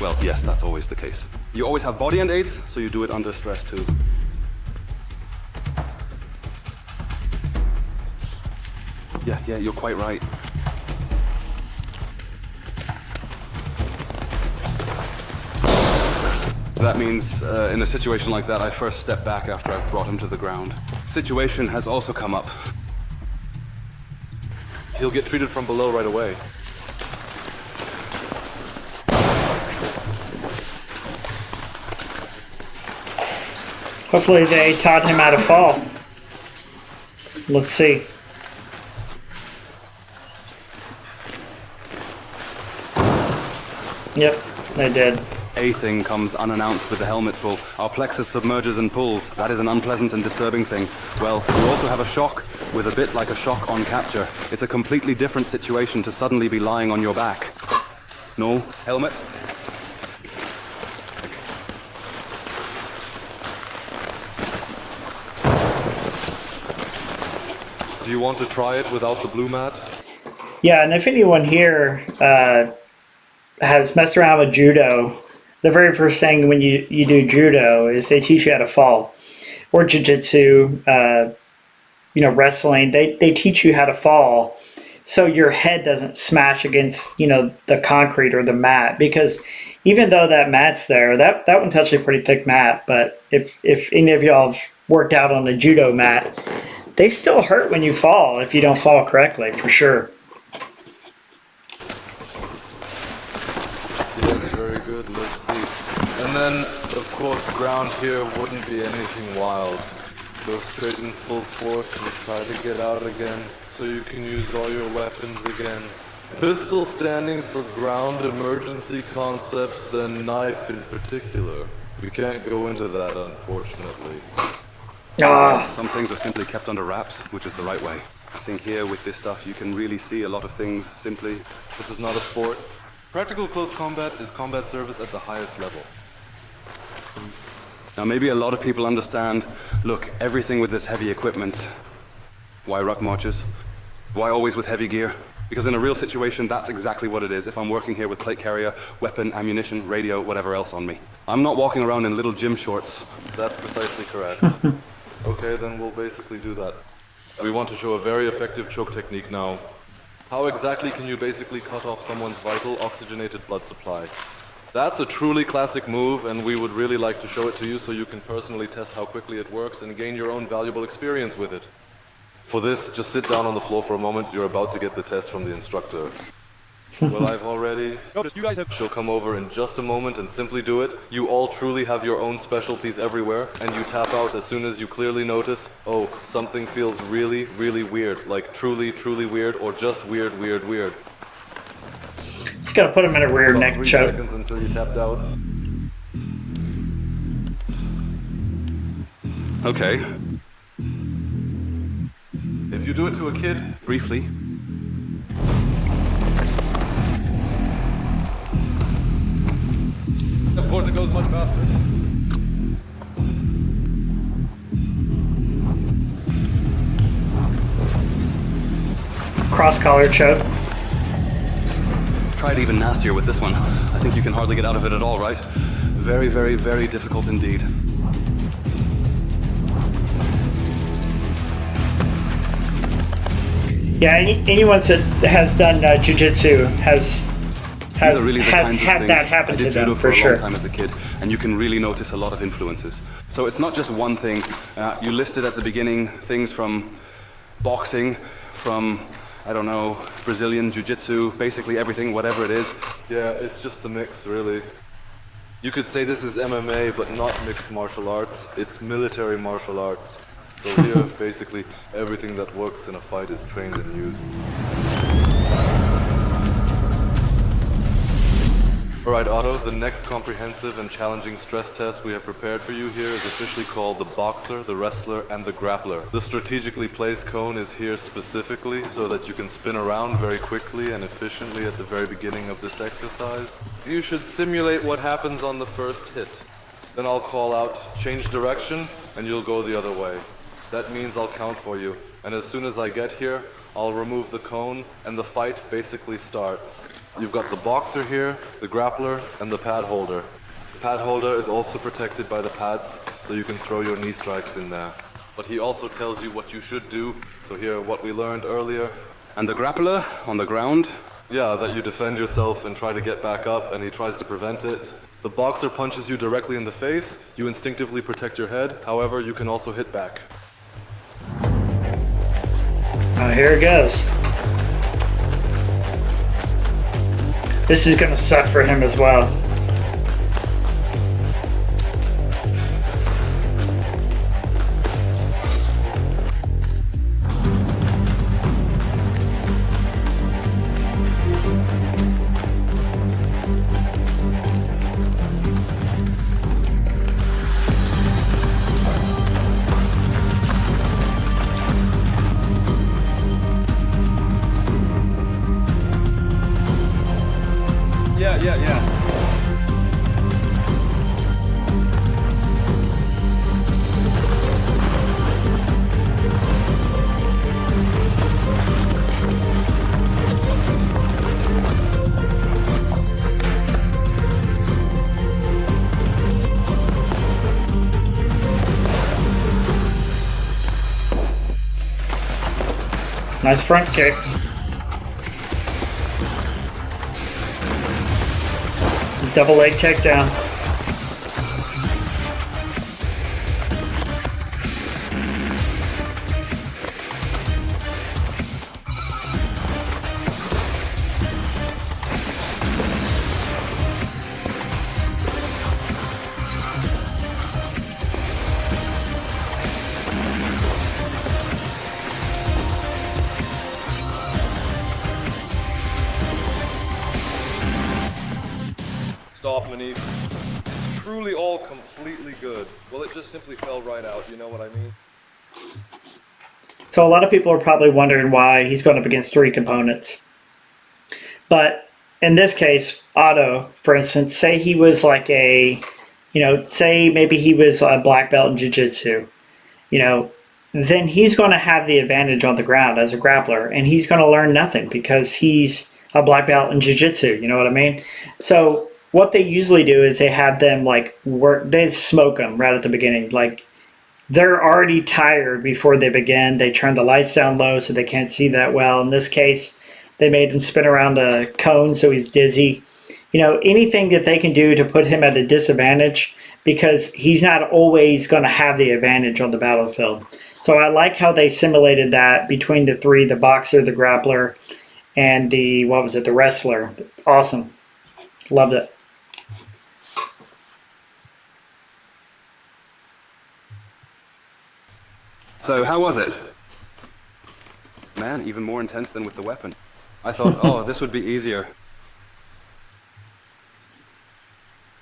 Well, yes, that's always the case. You always have body end aids, so you do it under stress too. Yeah, you're quite right. That means, in a situation like that, I first step back after I've brought him to the ground. Situation has also come up. He'll get treated from below right away. Hopefully they taught him how to fall. Let's see. Yep, they did. A thing comes unannounced with the helmet full. Our plexus submerges and pulls. That is an unpleasant and disturbing thing. Well, you also have a shock with a bit like a shock on capture. It's a completely different situation to suddenly be lying on your back. No, helmet. Do you want to try it without the blue mat? Yeah, and if anyone here has messed around with judo, the very first thing when you do judo is they teach you how to fall. Or jiu-jitsu, wrestling, they teach you how to fall so your head doesn't smash against, the concrete or the mat. Because even though that mat's there, that one's actually a pretty thick mat, but if any of y'all have worked out on a judo mat, they still hurt when you fall if you don't fall correctly, for sure. Yes, very good. Let's see. And then, of course, ground here wouldn't be anything wild. Go straight in full force and try to get out again, so you can use all your weapons again. Pistol standing for ground emergency concepts, then knife in particular. We can't go into that, unfortunately. Some things are simply kept under wraps, which is the right way. I think here with this stuff you can really see a lot of things simply. This is not a sport. Practical close combat is combat service at the highest level. Now maybe a lot of people understand, look, everything with this heavy equipment. Why ruck marches? Why always with heavy gear? Because in a real situation, that's exactly what it is if I'm working here with plate carrier, weapon, ammunition, radio, whatever else on me. I'm not walking around in little gym shorts. That's precisely correct. Okay, then we'll basically do that. We want to show a very effective choke technique now. How exactly can you basically cut off someone's vital oxygenated blood supply? That's a truly classic move, and we would really like to show it to you so you can personally test how quickly it works and gain your own valuable experience with it. For this, just sit down on the floor for a moment. You're about to get the test from the instructor. Well, I've already noticed you guys have. She'll come over in just a moment and simply do it. You all truly have your own specialties everywhere, and you tap out as soon as you clearly notice, oh, something feels really, really weird, like truly, truly weird, or just weird, weird, weird. Just gotta put him in a rear About neck 3 choke. seconds until you tapped out. Okay, If you do it to a kid, briefly. of course it goes much faster. Cross collar choke. Try it even nastier with this one. I think you can hardly get out of it at all, right? Very, very, very difficult indeed. Yeah, anyone that has done jiu-jitsu has These are really the kinds of had things. that happen I to did them judo for for a sure. long time as a kid, and you can really notice a lot of influences. So it's not just one thing. You listed at the beginning things from boxing, from, I don't know, Brazilian jiu-jitsu, basically everything, whatever it is. Yeah, it's just the mix, really. You could say this is MMA, but not mixed martial arts. It's military martial arts. So here, basically, everything that works in a fight is trained and used. Alright Otto, the next comprehensive and challenging stress test we have prepared for you here is officially called the boxer, the wrestler, and the grappler. The strategically placed cone is here specifically so that you can spin around very quickly and efficiently at the very beginning of this exercise. You should simulate what happens on the first hit. Then I'll call out, change direction, and you'll go the other way. That means I'll count for you, and as soon as I get here, I'll remove the cone, and the fight basically starts. You've got the boxer here, the grappler, and the pad holder. The pad holder is also protected by the pads, so you can throw your knee strikes in there. But he also tells you what you should do, so here what we learned earlier. And the grappler on the ground? Yeah, that you defend yourself and try to get back up, and he tries to prevent it. The boxer punches you directly in the face, you instinctively protect your head, however, you can also hit back. Here it goes. This is gonna suck for him as well. Yeah. Nice front kick. Double leg takedown. Stop, Manif. It's truly all completely good. Well, it just simply fell right out, you know what I mean? So a lot of people are probably wondering why he's going up against three components. But in this case, Otto, for instance, say he was like say maybe he was a black belt in jiu-jitsu, then he's going to have the advantage on the ground as a grappler, and he's going to learn nothing because he's a black belt in jiu-jitsu, you know what I mean? So what they usually do is they have them they smoke them right at the beginning. Like, they're already tired before they begin. They turn the lights down low so they can't see that well. In this case, they made him spin around a cone so he's dizzy. Anything that they can do to put him at a disadvantage, because he's not always going to have the advantage on the battlefield. So I like how they simulated that between the three, the boxer, the grappler, and the wrestler. Awesome. Loved it. So, how was it? Man, even more intense than with the weapon. I thought, this would be easier.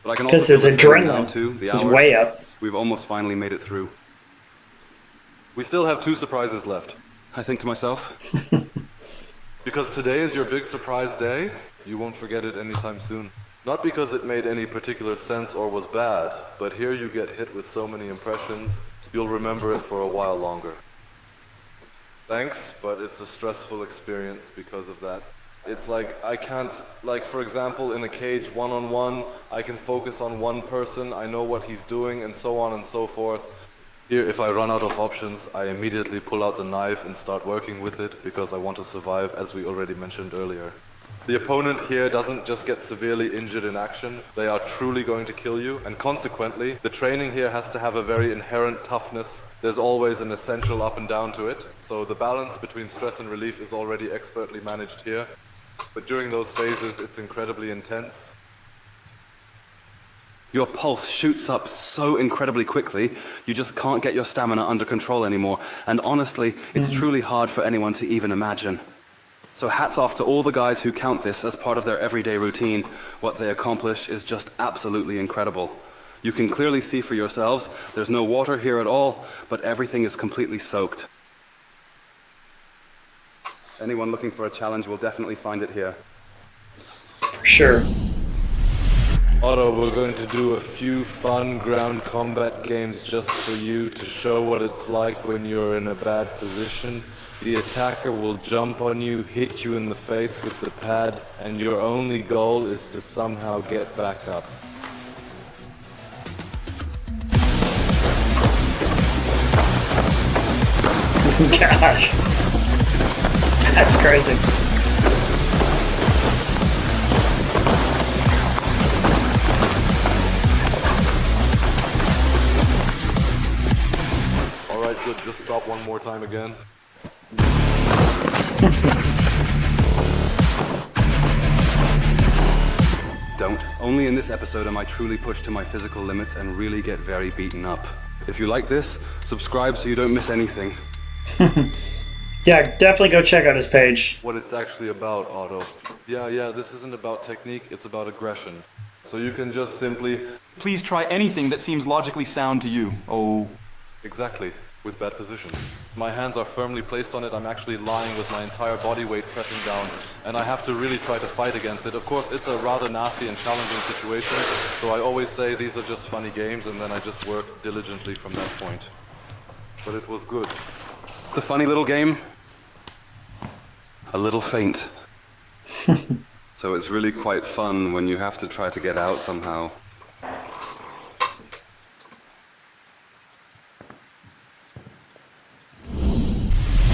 But I can also because his feel the feeling now, adrenaline too, the is hours. way up. We've almost finally made it through. We still have 2 surprises left. I think to myself, Because today is your big surprise day, you won't forget it anytime soon. Not because it made any particular sense or was bad, but here you get hit with so many impressions, you'll remember it for a while longer. Thanks, but it's a stressful experience because of that. It's like, I can't, for example, in a cage one-on-one, I can focus on one person, I know what he's doing, and so on and so forth. Here, if I run out of options, I immediately pull out the knife and start working with it, because I want to survive, as we already mentioned earlier. The opponent here doesn't just get severely injured in action, they are truly going to kill you, and consequently, the training here has to have a very inherent toughness. There's always an essential up and down to it, so the balance between stress and relief is already expertly managed here. But during those phases, it's incredibly intense. your pulse shoots up so incredibly quickly, you just can't get your stamina under control anymore. And honestly, it's truly hard for anyone to even imagine. So hats off to all the guys who count this as part of their everyday routine. What they accomplish is just absolutely incredible. You can clearly see for yourselves, there's no water here at all, but everything is completely soaked. Anyone looking for a challenge will definitely find it here. For sure. Otto, we're going to do a few fun ground combat games just for you to show what it's like when you're in a bad position. The attacker will jump on you, hit you in the face with the pad, and your only goal is to somehow get back up. Gosh. That's crazy. Alright, good. Just stop one more time again. Don't. Only in this episode am I truly pushed to my physical limits and really get very beaten up. If you like this, subscribe so you don't miss anything. Yeah, definitely go check out his page. What it's actually about, Otto. Yeah, this isn't about technique, it's about aggression. So you can just simply... Please try anything that seems logically sound to you. Oh. Exactly, with bad positions. My hands are firmly placed on it, I'm actually lying with my entire body weight pressing down, and I have to really try to fight against it. Of course, it's a rather nasty and challenging situation, so I always say these are just funny games, and then I just work diligently from that point. But it was good. The funny little game? A little faint. So it's really quite fun when you have to try to get out somehow.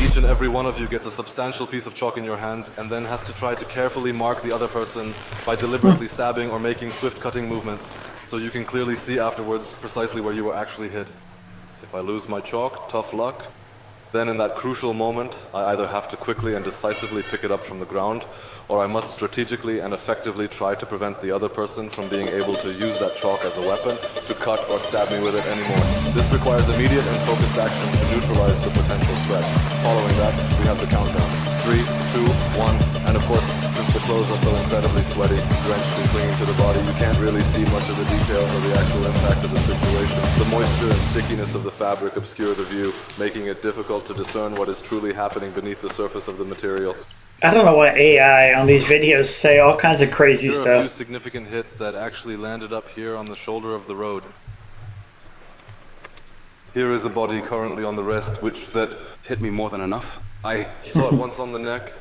Each and every one of you gets a substantial piece of chalk in your hand and then has to try to carefully mark the other person by deliberately stabbing or making swift cutting movements so you can clearly see afterwards precisely where you were actually hit. If I lose my chalk, tough luck. Then in that crucial moment, I either have to quickly and decisively pick it up from the ground, or I must strategically and effectively try to prevent the other person from being able to use that chalk as a weapon to cut or stab me with it anymore. This requires immediate and focused action to neutralize the potential threat. Following that, we have the countdown. 3, 2, 1, and of course, since the clothes are so incredibly sweaty, drenched and clinging to the body, you can't really see much of the details or the actual impact of the situation. The moisture and stickiness of the fabric obscure the view, making it difficult to discern what is truly happening beneath the surface of the material. I don't know why AI on these videos say all kinds of crazy Here are a few stuff. significant hits that actually landed up here on the shoulder of the road. Here is a body currently on the rest, which that Hit me more than enough. I saw it once on the neck.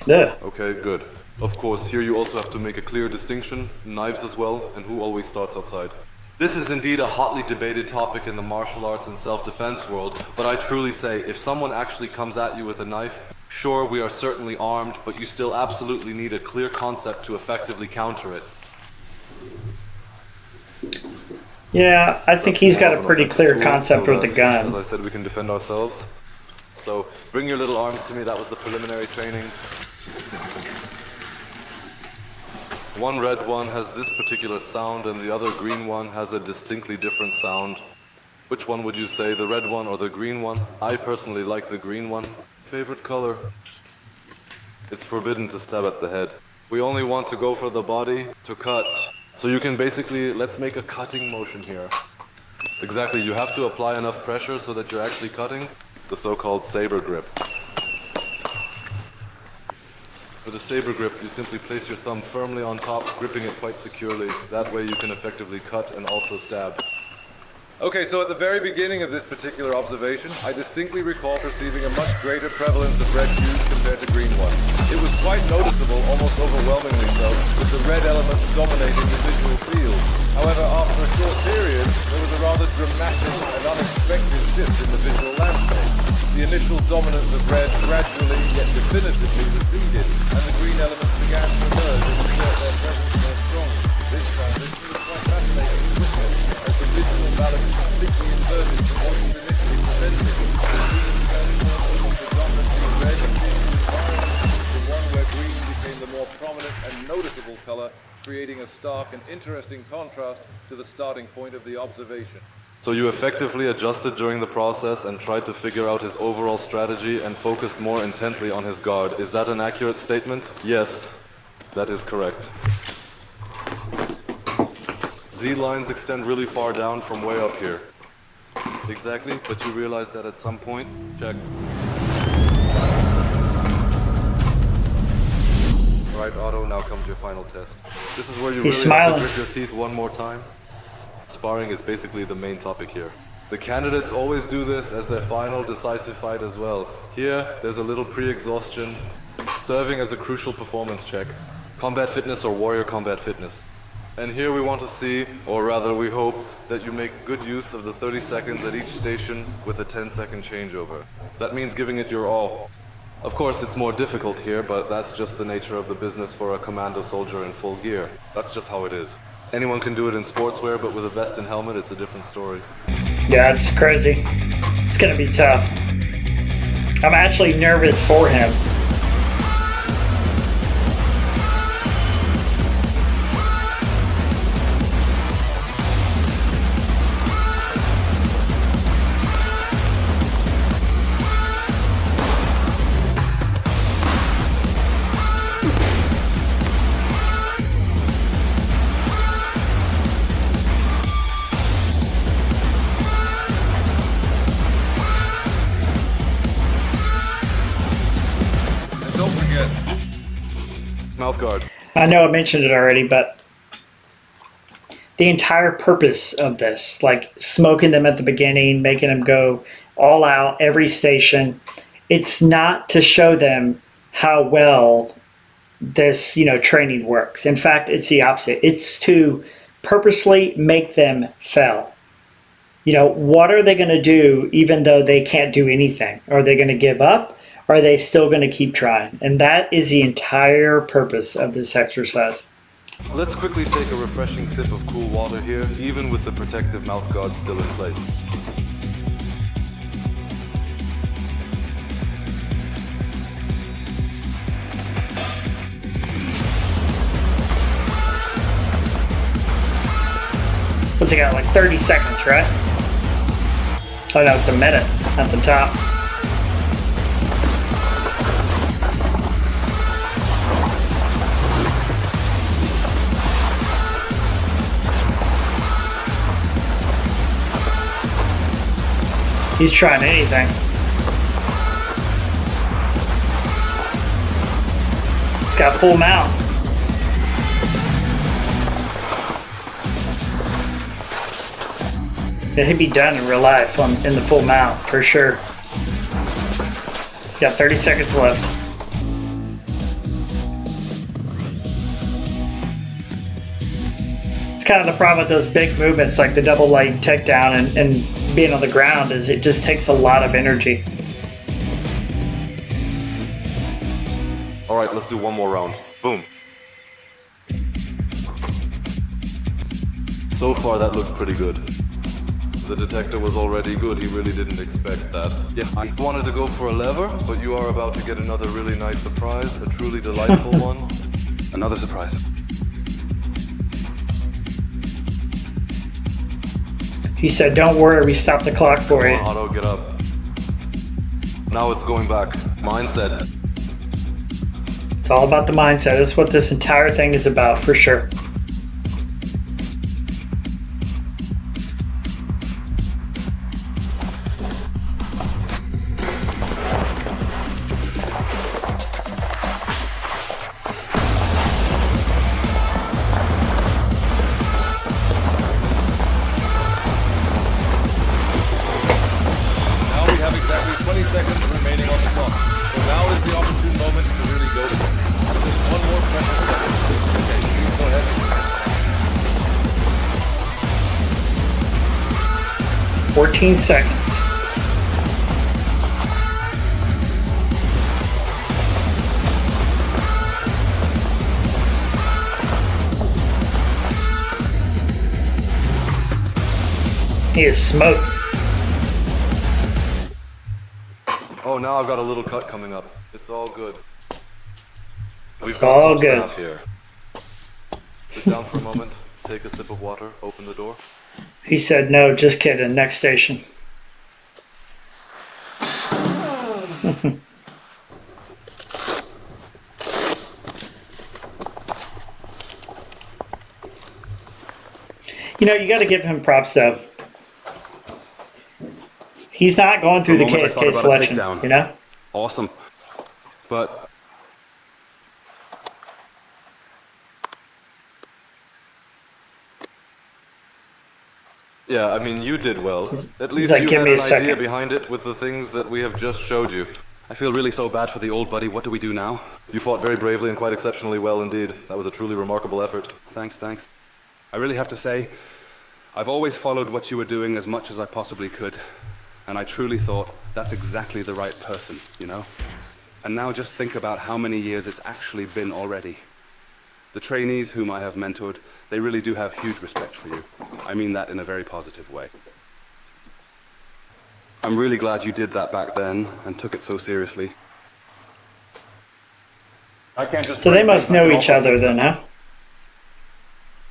Yeah. Okay, good. Of course, here you also have to make a clear distinction, knives as well, and who always starts outside. This is indeed a hotly debated topic in the martial arts and self-defense world, but I truly say, if someone actually comes at you with a knife, sure, we are certainly armed, but you still absolutely need a clear concept to effectively counter it. Yeah, I think he's got a pretty clear concept with the As gun. I said, we can defend ourselves. So, bring your little arms to me, that was the preliminary training. One red one has this particular sound and the other green one has a distinctly different sound. Which one would you say, the red one or the green one? I personally like the green one. Favorite color? It's forbidden to stab at the head. We only want to go for the body to cut. So you can basically, let's make a cutting motion here. Exactly, you have to apply enough pressure so that you're actually cutting. The so-called saber grip. With a saber grip, you simply place your thumb firmly on top, gripping it quite securely. That way you can effectively cut and also stab. Okay, so at the very beginning of this particular observation, I distinctly recall perceiving a much greater prevalence of red hues compared to green ones. It was quite noticeable, almost overwhelmingly so, with the red element dominating the visual field. However, after a short period, there was a rather dramatic and unexpected shift in the visual landscape. The initial dominance of red gradually, yet definitively receded, and the green elements began to emerge and assert their presence more strongly. This transition was quite fascinating to witness, as the visual balance completely inverted from what was initially presented. The green turned from predominantly red into environment to one where green became the more prominent and noticeable color, creating a stark and interesting contrast to the starting point of the observation. So you effectively adjusted during the process and tried to figure out his overall strategy and focused more intently on his guard. Is that an accurate statement? Yes, that is correct. Z lines extend really far down from way up here. Exactly, but you realize that at some point? Check. Right, Otto, now comes your final test. This is where you He's really have smiling. to grit your teeth one more time. Sparring is basically the main topic here. The candidates always do this as their final decisive fight as well. Here, there's a little pre-exhaustion, serving as a crucial performance check. Combat fitness or warrior combat fitness. And here we want to see, or rather we hope, that you make good use of the 30 seconds at each station with a 10-second changeover. That means giving it your all. Of course, it's more difficult here, but that's just the nature of the business for a commando soldier in full gear. That's just how it is. Anyone can do it in sportswear, but with a vest and helmet, it's a different story. Yeah, it's crazy. It's gonna be tough. I'm actually nervous for him. Mouth guard. I know I mentioned it already, but the entire purpose of this, like smoking them at the beginning, making them go all out every station, it's not to show them how well this, training works. In fact, it's the opposite. It's to purposely make them fail. What are they going to do even though they can't do anything? Are they going to give up? Are they still going to keep trying? And that is the entire purpose of this exercise. Let's quickly take a refreshing sip of cool water here, even with the protective mouth guard still in place. What's it got, like 30 seconds, right? Oh no, it's a minute at the top. He's trying anything. He's got full mount. Yeah, he'd be done in real life in the full mount, for sure. Got 30 seconds left. It's kind of the problem with those big movements, like the double leg takedown and being on the ground, is it just takes a lot of energy. All right, let's do one more round. Boom. So far, that looked pretty good. The detector was already good. He really didn't expect that. Yeah, I wanted to go for a lever, but you are about to get another really nice surprise, a truly delightful one. Another surprise. He said, "Don't worry, we stopped the clock for you." Come on, Otto, get up. Now it's going back. Mindset. It's all about the mindset. That's what this entire thing is about, for sure. Now is the opportune moment to really go for it. Just one more precious second. Okay, please go ahead. 14 seconds. He is smoked. Oh, now I've got a little cut coming up. It's all good. We've It's got all some good. staff here. Sit down for a moment, take a sip of water, open the door. He said, no, just kidding. Next station. You know, you got to give him props, though. He's not going through the KSK selection, you know? Awesome. But Yeah, I mean, you did well. At least like, you "Give had me a an idea second." behind it with the things that we have just showed you. I feel really so bad for the old buddy. What do we do now? You fought very bravely and quite exceptionally well indeed. That was a truly remarkable effort. Thanks. I really have to say, I've always followed what you were doing as much as I possibly could. And I truly thought, that's exactly the right person, you know? And now just think about how many years it's actually been already. The trainees whom I have mentored, they really do have huge respect for you. I mean that in a very positive way. I'm really glad you did that back then and took it so seriously. I can't just. So they must know each other then, huh?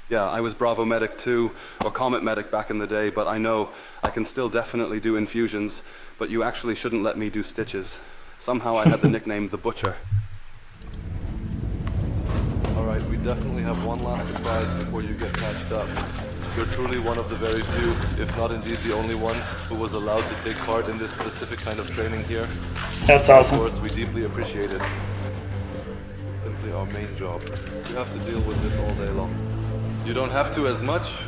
Yeah, I was Bravo Medic too, or Comet Medic back in the day, but I know I can still definitely do infusions, but you actually shouldn't let me do stitches. Somehow I had the nickname The Butcher. Alright, we definitely have one last surprise before you get patched up. You're truly one of the very few, if not indeed the only one, who was allowed to take part in this specific kind of training here. That's awesome. Of course, we deeply appreciate it. It's simply our main job. You have to deal with this all day long. You don't have to as much,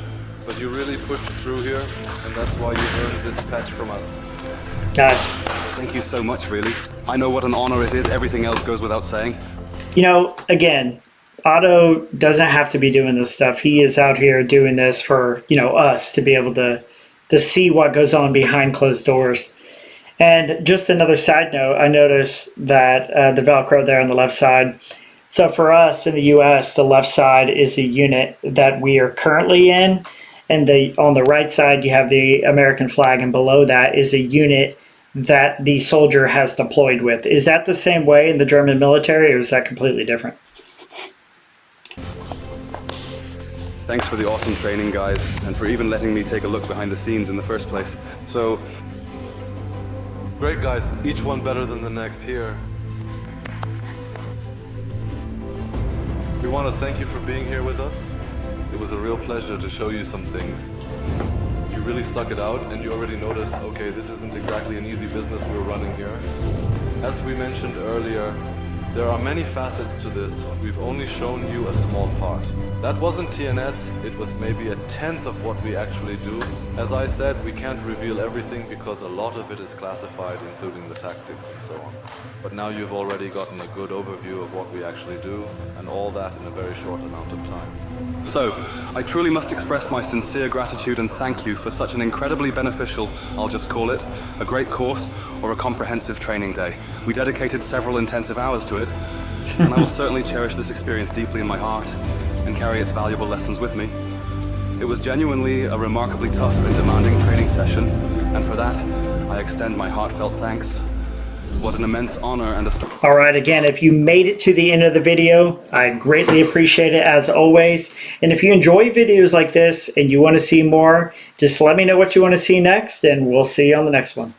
but you really pushed through here, and that's why you earned this patch from us. Guys, Thank you so much, really. I know what an honor it is. Everything else goes without saying. you know, again, Otto doesn't have to be doing this stuff. He is out here doing this for, you know, us to be able to see what goes on behind closed doors. And just another side note, I noticed that the Velcro there on the left side. So for us in the U.S., the left side is a unit that we are currently in. And on the right side, you have the American flag. And below that is a unit that the soldier has deployed with. Is that the same way in the German military, or is that completely different? Thanks for the awesome training, guys, and for even letting me take a look behind the scenes in the first place. So, Great guys, each one better than the next here. We want to thank you for being here with us. It was a real pleasure to show you some things. You really stuck it out, and you already noticed, okay, this isn't exactly an easy business we're running here. As we mentioned earlier, there are many facets to this. We've only shown you a small part. That wasn't TNS, it was maybe a tenth of what we actually do. As I said, we can't reveal everything because a lot of it is classified, including the tactics and so on. But now you've already gotten a good overview of what we actually do, and all that in a very short amount of time. So, I truly must express my sincere gratitude and thank you for such an incredibly beneficial, I'll just call it, a great course or a comprehensive training day. We dedicated several intensive hours to it, and I will certainly cherish this experience deeply in my heart and carry its valuable lessons with me. It was genuinely a remarkably tough and demanding training session, and for that, I extend my heartfelt thanks. What an immense honor and a... All right, again, if you made it to the end of the video, I greatly appreciate it as always. And if you enjoy videos like this and you want to see more, just let me know what you want to see next, and we'll see you on the next one.